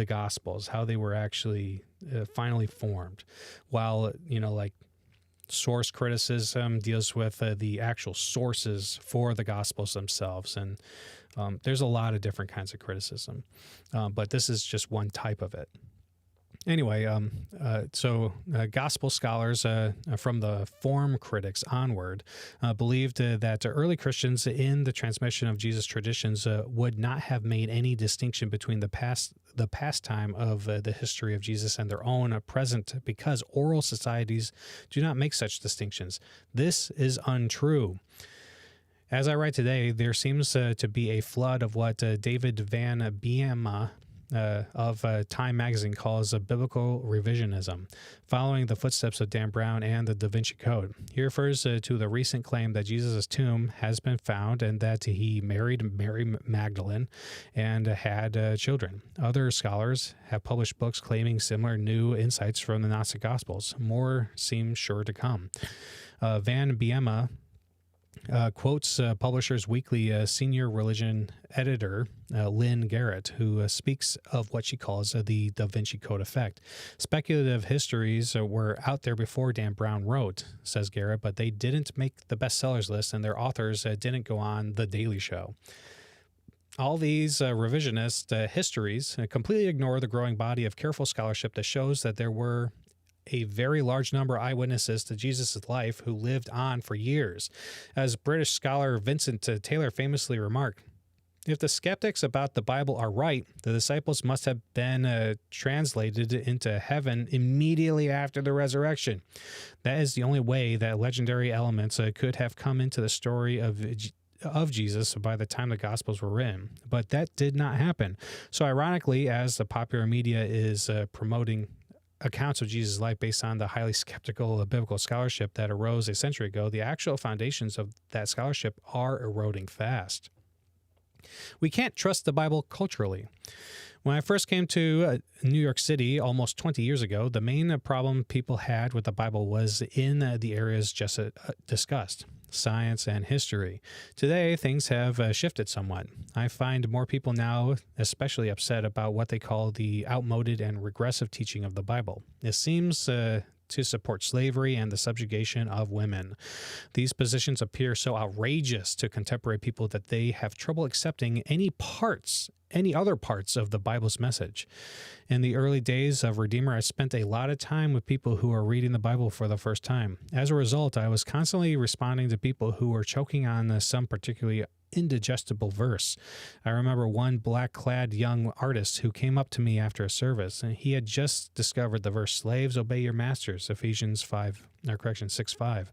S1: Gospels, how they were actually finally formed, while like source criticism deals with the actual sources for the Gospels themselves. And there's a lot of different kinds of criticism, but this is just one type of it. Anyway, so gospel scholars from the form critics onward believed that early Christians in the transmission of Jesus traditions would not have made any distinction between the pastime of the history of Jesus and their own present, because oral societies do not make such distinctions. This is untrue. As I write today, there seems to be a flood of what David Van Biema of Time magazine calls a biblical revisionism, following the footsteps of Dan Brown and the Da Vinci Code. He refers to the recent claim that Jesus' tomb has been found and that he married Mary Magdalene and had children. Other scholars have published books claiming similar new insights from the Gnostic Gospels. More seem sure to come. Van Biema quotes Publishers Weekly senior religion editor Lynn Garrett, who speaks of what she calls the Da Vinci Code effect. Speculative histories were out there before Dan Brown wrote, says Garrett, but they didn't make the bestsellers list, and their authors didn't go on The Daily Show. All these revisionist histories completely ignore the growing body of careful scholarship that shows that there were a very large number of eyewitnesses to Jesus' life who lived on for years. As British scholar Vincent Taylor famously remarked, if the skeptics about the Bible are right, the disciples must have been translated into heaven immediately after the resurrection. That is the only way that legendary elements could have come into the story of Jesus by the time the Gospels were written. But that did not happen. So ironically, as the popular media is promoting accounts of Jesus' life based on the highly skeptical biblical scholarship that arose a century ago, the actual foundations of that scholarship are eroding fast. We can't trust the Bible culturally. When I first came to New York City almost 20 years ago, the main problem people had with the Bible was in the areas just discussed, science and history. Today, things have shifted somewhat. I find more people now especially upset about what they call the outmoded and regressive teaching of the Bible. It seems to support slavery and the subjugation of women. These positions appear so outrageous to contemporary people that they have trouble accepting any other parts of the Bible's message. In the early days of Redeemer, I spent a lot of time with people who are reading the Bible for the first time. As a result, I was constantly responding to people who were choking on some particularly indigestible verse. I remember one black-clad young artist who came up to me after a service, and he had just discovered the verse, "Slaves, obey your masters," Ephesians 6:5,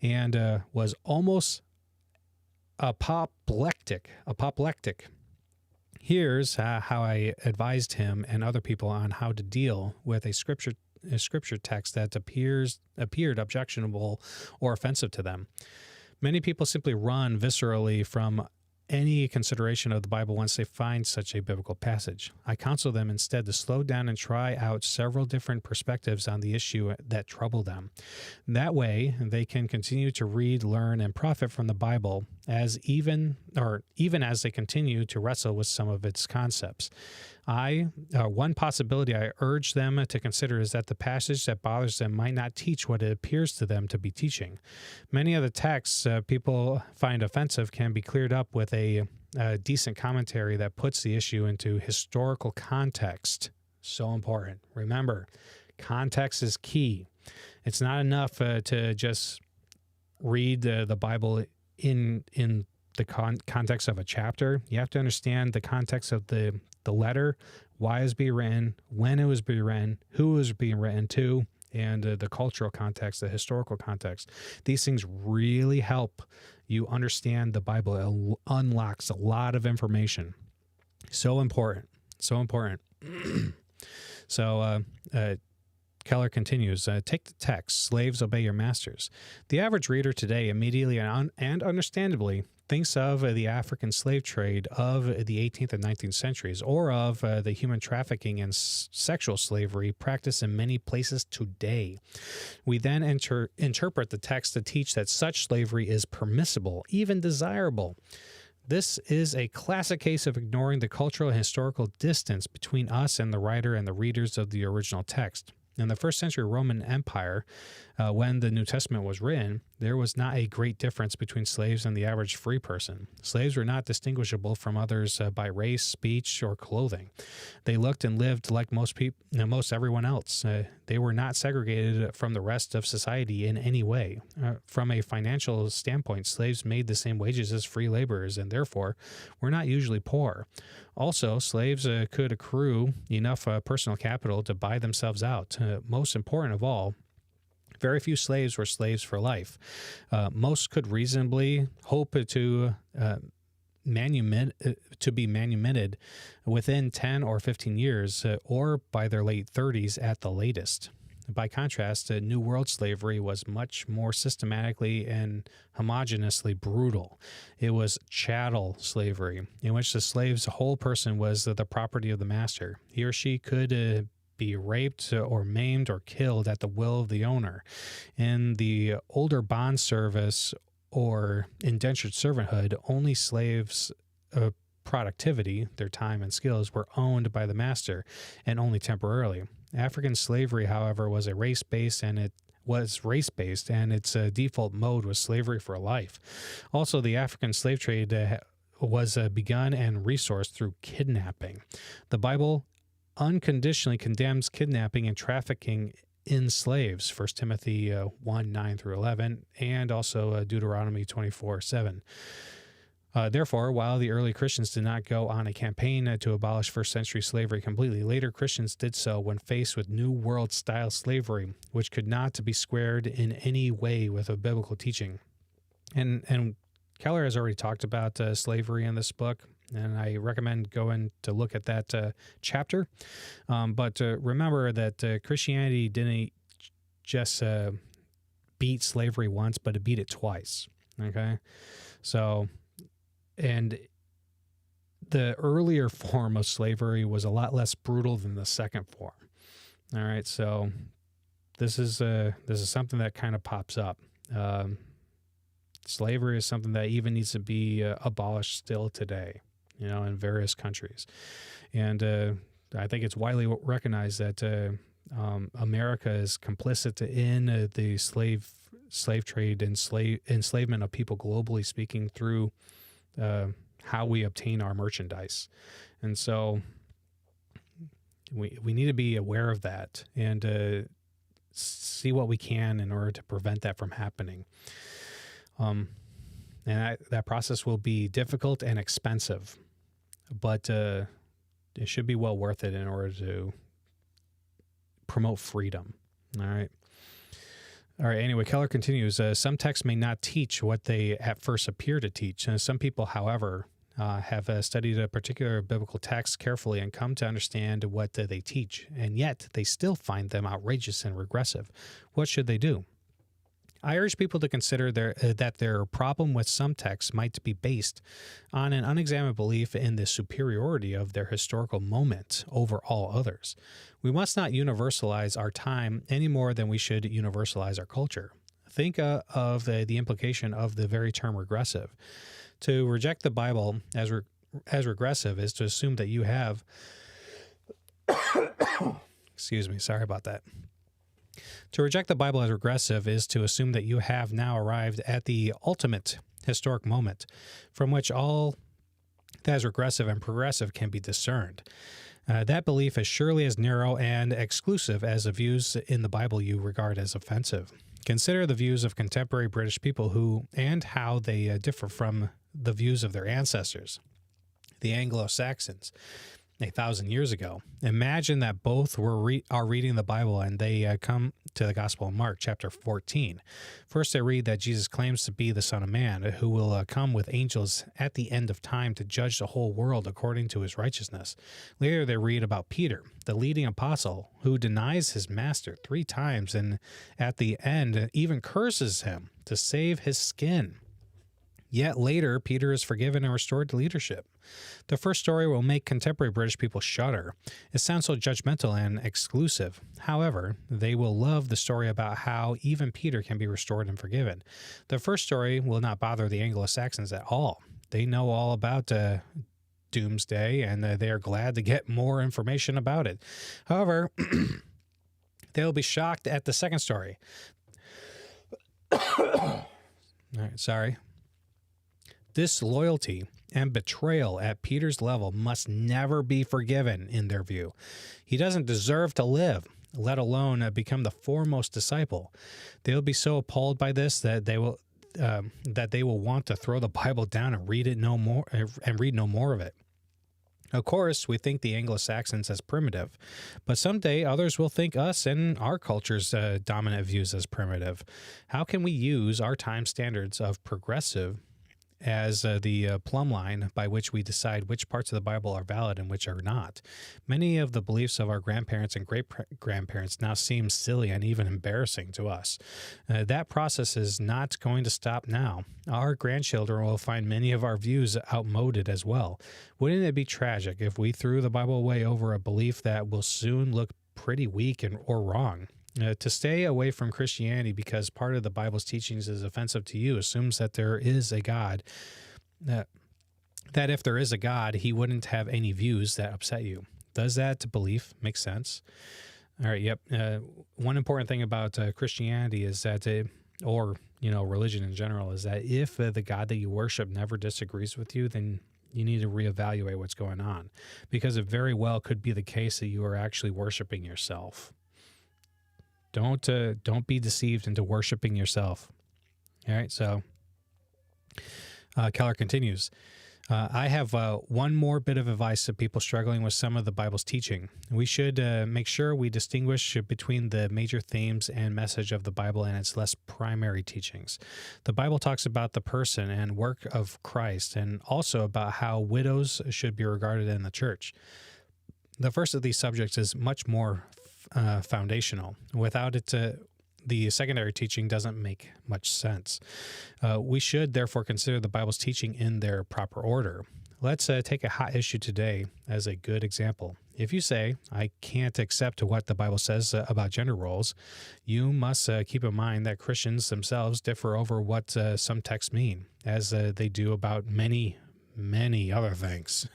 S1: and was almost apoplectic. Here's how I advised him and other people on how to deal with a scripture text that appeared objectionable or offensive to them. Many people simply run viscerally from any consideration of the Bible once they find such a biblical passage. I counsel them instead to slow down and try out several different perspectives on the issue that trouble them. That way, they can continue to read, learn, and profit from the Bible even as they continue to wrestle with some of its concepts. One possibility I urge them to consider is that the passage that bothers them might not teach what it appears to them to be teaching. Many of the texts people find offensive can be cleared up with a decent commentary that puts the issue into historical context. So important. Remember, context is key. It's not enough to just read the Bible in the context of a chapter. You have to understand the context of the letter, why it was being written, when it was being written, who it was being written to, and the cultural context, the historical context. These things really help you understand the Bible. It unlocks a lot of information. So important. So important. So Keller continues, take the text, slaves obey your masters. The average reader today immediately and understandably thinks of the African slave trade of the 18th and 19th centuries, or of the human trafficking and sexual slavery practiced in many places today. We then interpret the text to teach that such slavery is permissible, even desirable. This is a classic case of ignoring the cultural and historical distance between us and the writer and the readers of the original text. In the first century Roman Empire, when the New Testament was written, there was not a great difference between slaves and the average free person. Slaves were not distinguishable from others by race, speech, or clothing. They looked and lived like most everyone else. They were not segregated from the rest of society in any way. From a financial standpoint, slaves made the same wages as free laborers, and therefore were not usually poor. Also, slaves could accrue enough personal capital to buy themselves out. Most important of all, very few slaves were slaves for life. Most could reasonably hope to be manumitted within 10 or 15 years, or by their late 30s at the latest. By contrast, New World slavery was much more systematically and homogeneously brutal. It was chattel slavery, in which the slave's whole person was the property of the master. He or she could be raped or maimed or killed at the will of the owner. In the older bond service or indentured servanthood, only slaves' productivity, their time and skills, were owned by the master, and only temporarily. African slavery, however, was race-based, and its default mode was slavery for life. Also, the African slave trade was begun and resourced through kidnapping. The Bible unconditionally condemns kidnapping and trafficking in slaves, 1 Timothy 1:9-11, and also Deuteronomy 24:7. Therefore, while the early Christians did not go on a campaign to abolish first-century slavery completely, later Christians did so when faced with New World-style slavery, which could not be squared in any way with a biblical teaching. And Keller has already talked about slavery in this book, and I recommend going to look at that chapter. But remember that Christianity didn't just beat slavery once, but it beat it twice. Okay? So, and the earlier form of slavery was a lot less brutal than the second form. All right, so this is something that kind of pops up. Slavery is something that even needs to be abolished still today, in various countries. And I think it's widely recognized that America is complicit in the slave trade and enslavement of people globally speaking through how we obtain our merchandise. And so we need to be aware of that and see what we can in order to prevent that from happening. And that process will be difficult and expensive, but it should be well worth it in order to promote freedom. All right. Anyway, Keller continues, some texts may not teach what they at first appear to teach. Some people, however, have studied a particular biblical text carefully and come to understand what they teach, and yet they still find them outrageous and regressive. What should they do? I urge people to consider that their problem with some texts might be based on an unexamined belief in the superiority of their historical moment over all others. We must not universalize our time any more than we should universalize our culture. Think of the implication of the very term regressive. To reject the Bible as regressive is to assume that you have excuse me, sorry about that. To reject the Bible as regressive is to assume that you have now arrived at the ultimate historic moment from which all that is regressive and progressive can be discerned. That belief is surely as narrow and exclusive as the views in the Bible you regard as offensive. Consider the views of contemporary British people and how they differ from the views of their ancestors, the Anglo-Saxons. 1,000 years ago. Imagine that both are reading the Bible and they come to the Gospel of Mark, chapter 14. First, they read that Jesus claims to be the Son of Man, who will come with angels at the end of time to judge the whole world according to his righteousness. Later, they read about Peter, the leading apostle, who denies his master 3 times and at the end even curses him to save his skin. Yet later, Peter is forgiven and restored to leadership. The first story will make contemporary British people shudder. It sounds so judgmental and exclusive. However, they will love the story about how even Peter can be restored and forgiven. The first story will not bother the Anglo-Saxons at all. They know all about doomsday, and they are glad to get more information about it. However, they'll be shocked at the second story. All right, sorry. Disloyalty and betrayal at Peter's level must never be forgiven in their view. He doesn't deserve to live, let alone become the foremost disciple. They'll be so appalled by this that they will want to throw the Bible down and read no more of it. Of course, we think the Anglo-Saxons as primitive, but someday others will think us and our culture's dominant views as primitive. How can we use our time standards of progressive as the plumb line by which we decide which parts of the Bible are valid and which are not? Many of the beliefs of our grandparents and great-grandparents now seem silly and even embarrassing to us. That process is not going to stop now. Our grandchildren will find many of our views outmoded as well. Wouldn't it be tragic if we threw the Bible away over a belief that will soon look pretty weak or wrong? To stay away from Christianity because part of the Bible's teachings is offensive to you assumes that there is a God, that if there is a God, he wouldn't have any views that upset you. Does that belief make sense? All right, yep. One important thing about Christianity is that, or religion in general, is that if the God that you worship never disagrees with you, then you need to reevaluate what's going on, because it very well could be the case that you are actually worshiping yourself. Don't be deceived into worshiping yourself. All right, so Keller continues. I have one more bit of advice to people struggling with some of the Bible's teaching. We should make sure we distinguish between the major themes and message of the Bible and its less primary teachings. The Bible talks about the person and work of Christ, and also about how widows should be regarded in the church. The first of these subjects is much more foundational. Without it, the secondary teaching doesn't make much sense. We should therefore consider the Bible's teaching in their proper order. Let's take a hot issue today as a good example. If you say, I can't accept what the Bible says about gender roles, you must keep in mind that Christians themselves differ over what some texts mean, as they do about many, many other things.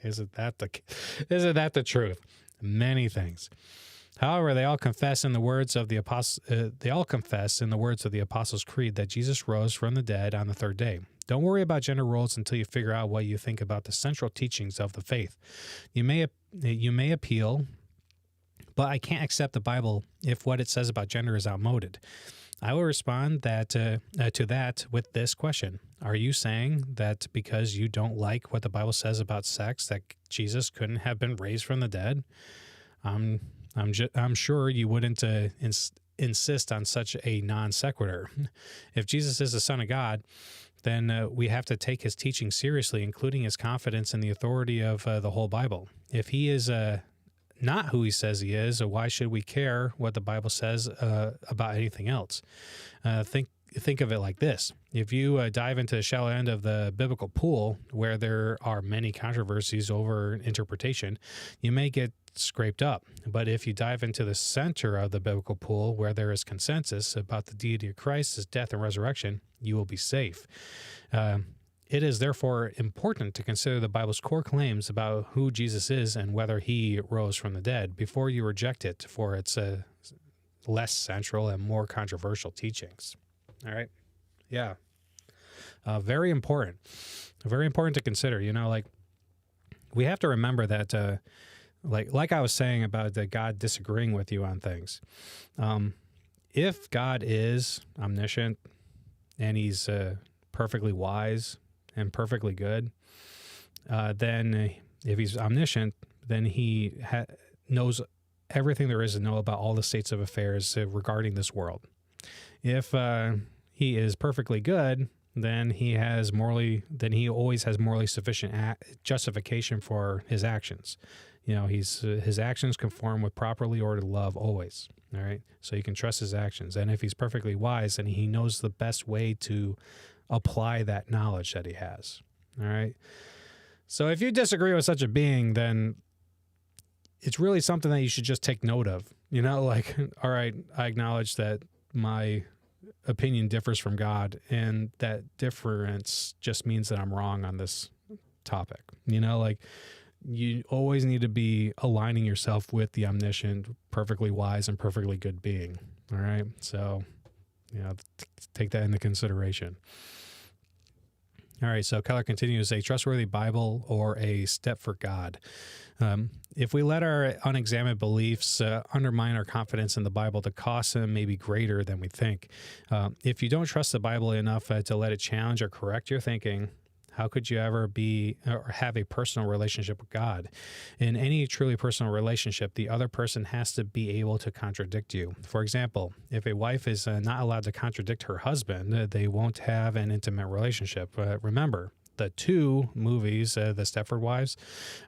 S1: Isn't that the truth? Many things. However, they all confess in the words of the Apostles' Creed that Jesus rose from the dead on the third day. Don't worry about gender roles until you figure out what you think about the central teachings of the faith. You may appeal, but I can't accept the Bible if what it says about gender is outmoded. I will respond to that with this question. Are you saying that because you don't like what the Bible says about sex that Jesus couldn't have been raised from the dead? I'm sure you wouldn't insist on such a non sequitur. If Jesus is the Son of God, then we have to take his teaching seriously, including his confidence in the authority of the whole Bible. If he is not who he says he is, why should we care what the Bible says about anything else? Think of it like this. If you dive into the shallow end of the biblical pool, where there are many controversies over interpretation, you may get scraped up. But if you dive into the center of the biblical pool, where there is consensus about the deity of Christ, his death and resurrection, you will be safe. It is therefore important to consider the Bible's core claims about who Jesus is and whether he rose from the dead before you reject it for its less central and more controversial teachings. All right? Yeah. Very important. Very important to consider. We have to remember that, like I was saying about God disagreeing with you on things. If God is omniscient and he's perfectly wise and perfectly good, then if he's omniscient, then he knows everything there is to know about all the states of affairs regarding this world. If he is perfectly good, then he always has morally sufficient justification for his actions. His actions conform with properly ordered love always. All right. So you can trust his actions. And if he's perfectly wise, then he knows the best way to apply that knowledge that he has. All right. So if you disagree with such a being, then it's really something that you should just take note of. All right, I acknowledge that my opinion differs from God, and that difference just means that I'm wrong on this topic. You always need to be aligning yourself with the omniscient, perfectly wise, and perfectly good being. All right. So, take that into consideration. All right. So Keller continues, a trustworthy Bible or a Stepford God. If we let our unexamined beliefs undermine our confidence in the Bible, the cost may be greater than we think. If you don't trust the Bible enough to let it challenge or correct your thinking, how could you ever be or have a personal relationship with God? In any truly personal relationship, the other person has to be able to contradict you. For example, if a wife is not allowed to contradict her husband, they won't have an intimate relationship. Remember, the two movies, the Stepford Wives,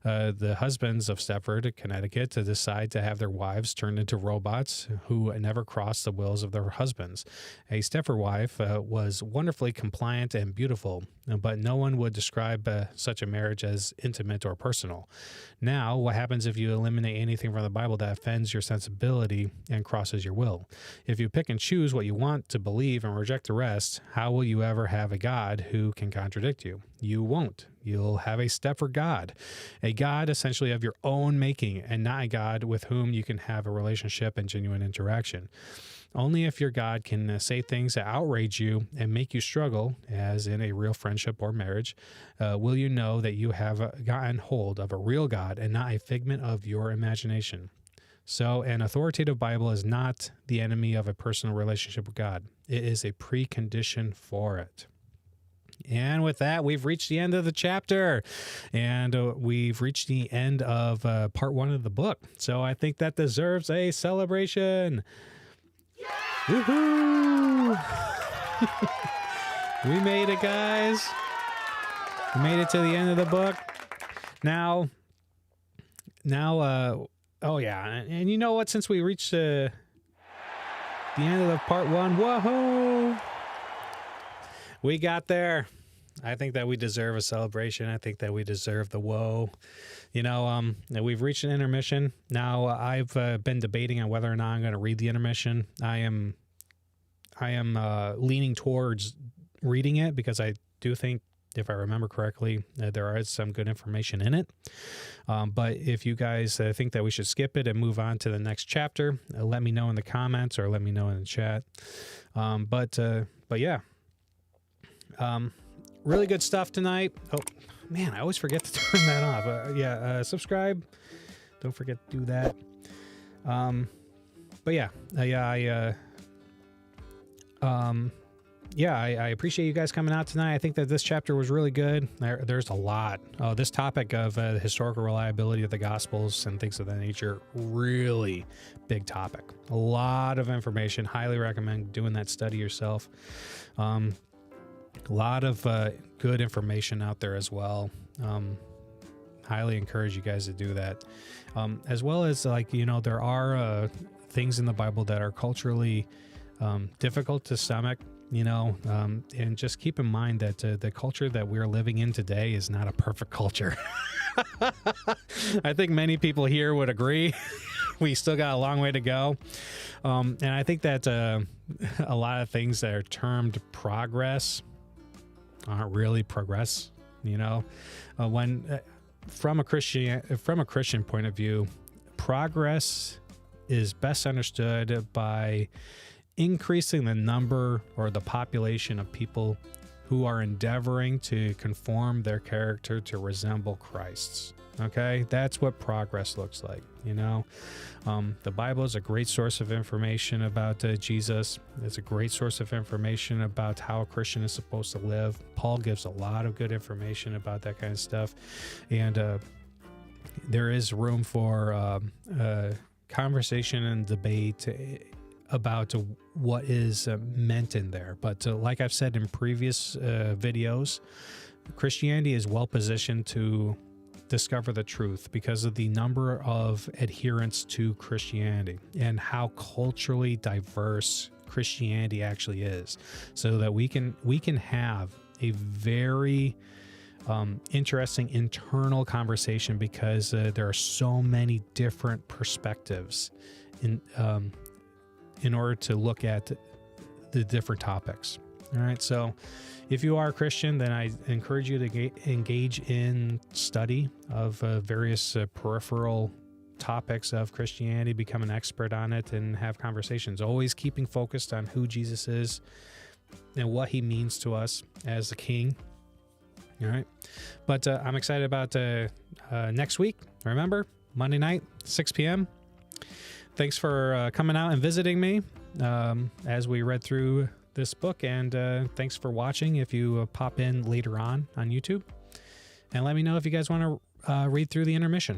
S1: the husbands of Stepford, Connecticut, to decide to have their wives turned into robots who never crossed the wills of their husbands. A Stepford wife was wonderfully compliant and beautiful, but no one would describe such a marriage as intimate or personal. Now, what happens if you eliminate anything from the Bible that offends your sensibility and crosses your will? If you pick and choose what you want to believe and reject the rest, how will you ever have a God who can contradict you? You won't. You'll have a Stepford God, a God essentially of your own making, and not a God with whom you can have a relationship and genuine interaction. Only if your God can say things that outrage you and make you struggle, as in a real friendship or marriage, will you know that you have gotten hold of a real God and not a figment of your imagination. So an authoritative Bible is not the enemy of a personal relationship with God. It is a precondition for it. And with that, we've reached the end of the chapter, and we've reached the end of part 1 of the book. So I think that deserves a celebration. Woohoo! We made it, guys. We made it to the end of the book. Now, oh yeah, and you know what? Since we reached the end of the part 1, whoa! We got there. I think that we deserve a celebration. I think that we deserve the whoa. We've reached an intermission. Now, I've been debating on whether or not I'm going to read the intermission. I am leaning towards reading it because I do think, if I remember correctly, there is some good information in it. But if you guys think that we should skip it and move on to the next chapter, let me know in the comments or let me know in the chat. But yeah. Really good stuff tonight. Oh man, I always forget to turn that off. Subscribe. Don't forget to do that. I appreciate you guys coming out tonight. I think that this chapter was really good. There's a lot. This topic of the historical reliability of the Gospels and things of that nature, really big topic. A lot of information. Highly recommend doing that study yourself. A lot of good information out there as well. Highly encourage you guys to do that. As well as there are things in the Bible that are culturally difficult to stomach, and just keep in mind that the culture that we're living in today is not a perfect culture. I think many people here would agree. We still got a long way to go. And I think that a lot of things that are termed progress aren't really progress, when from a Christian point of view, progress is best understood by increasing the number or the population of people who are endeavoring to conform their character to resemble Christ's. Okay, that's what progress looks like. The Bible is a great source of information about Jesus. It's a great source of information about how a Christian is supposed to live. Paul gives a lot of good information about that kind of stuff. And there is room for conversation and debate about what is meant in there. But like I've said in previous videos, Christianity is well positioned to discover the truth because of the number of adherents to Christianity and how culturally diverse Christianity actually is, so that we can have a very interesting internal conversation, because there are so many different perspectives in order to look at the different topics. All right, so if you are a Christian, then I encourage you to engage in study of various peripheral topics of Christianity, become an expert on it, and have conversations, always keeping focused on who Jesus is and what he means to us as the King. All right, but I'm excited about next week. Remember, Monday night, 6 p.m. Thanks for coming out and visiting me as we read through this book, and thanks for watching if you pop in later on YouTube, and let me know if you guys want to read through the intermission.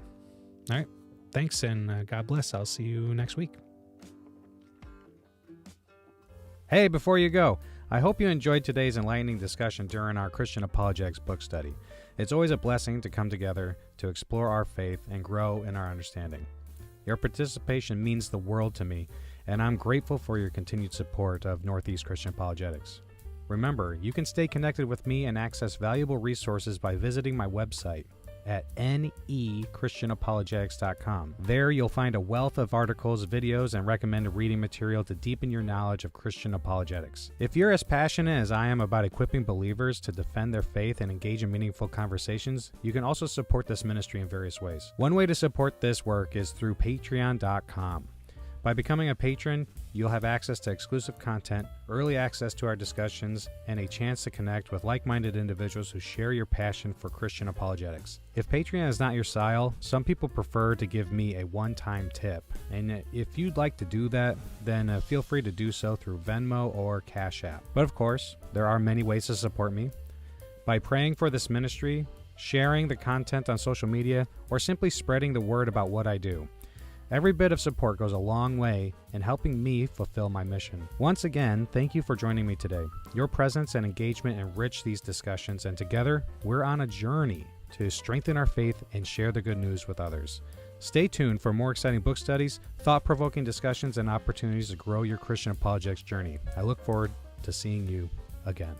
S1: All right, thanks, and God bless. I'll see you next week.
S2: Hey, before you go, I hope you enjoyed today's enlightening discussion during our Christian Apologetics book study. It's always a blessing to come together to explore our faith and grow in our understanding. Your participation means the world to me, and I'm grateful for your continued support of Northeast Christian Apologetics. Remember, you can stay connected with me and access valuable resources by visiting my website at nechristianapologetics.com. There you'll find a wealth of articles, videos, and recommended reading material to deepen your knowledge of Christian apologetics. If you're as passionate as I am about equipping believers to defend their faith and engage in meaningful conversations, you can also support this ministry in various ways. One way to support this work is through patreon.com. By becoming a patron, you'll have access to exclusive content, early access to our discussions, and a chance to connect with like-minded individuals who share your passion for Christian apologetics. If Patreon is not your style, some people prefer to give me a one-time tip. And if you'd like to do that, then feel free to do so through Venmo or Cash App. But of course, there are many ways to support me. By praying for this ministry, sharing the content on social media, or simply spreading the word about what I do. Every bit of support goes a long way in helping me fulfill my mission. Once again, thank you for joining me today. Your presence and engagement enrich these discussions, and together, we're on a journey to strengthen our faith and share the good news with others. Stay tuned for more exciting book studies, thought-provoking discussions, and opportunities to grow your Christian apologetics journey. I look forward to seeing you again.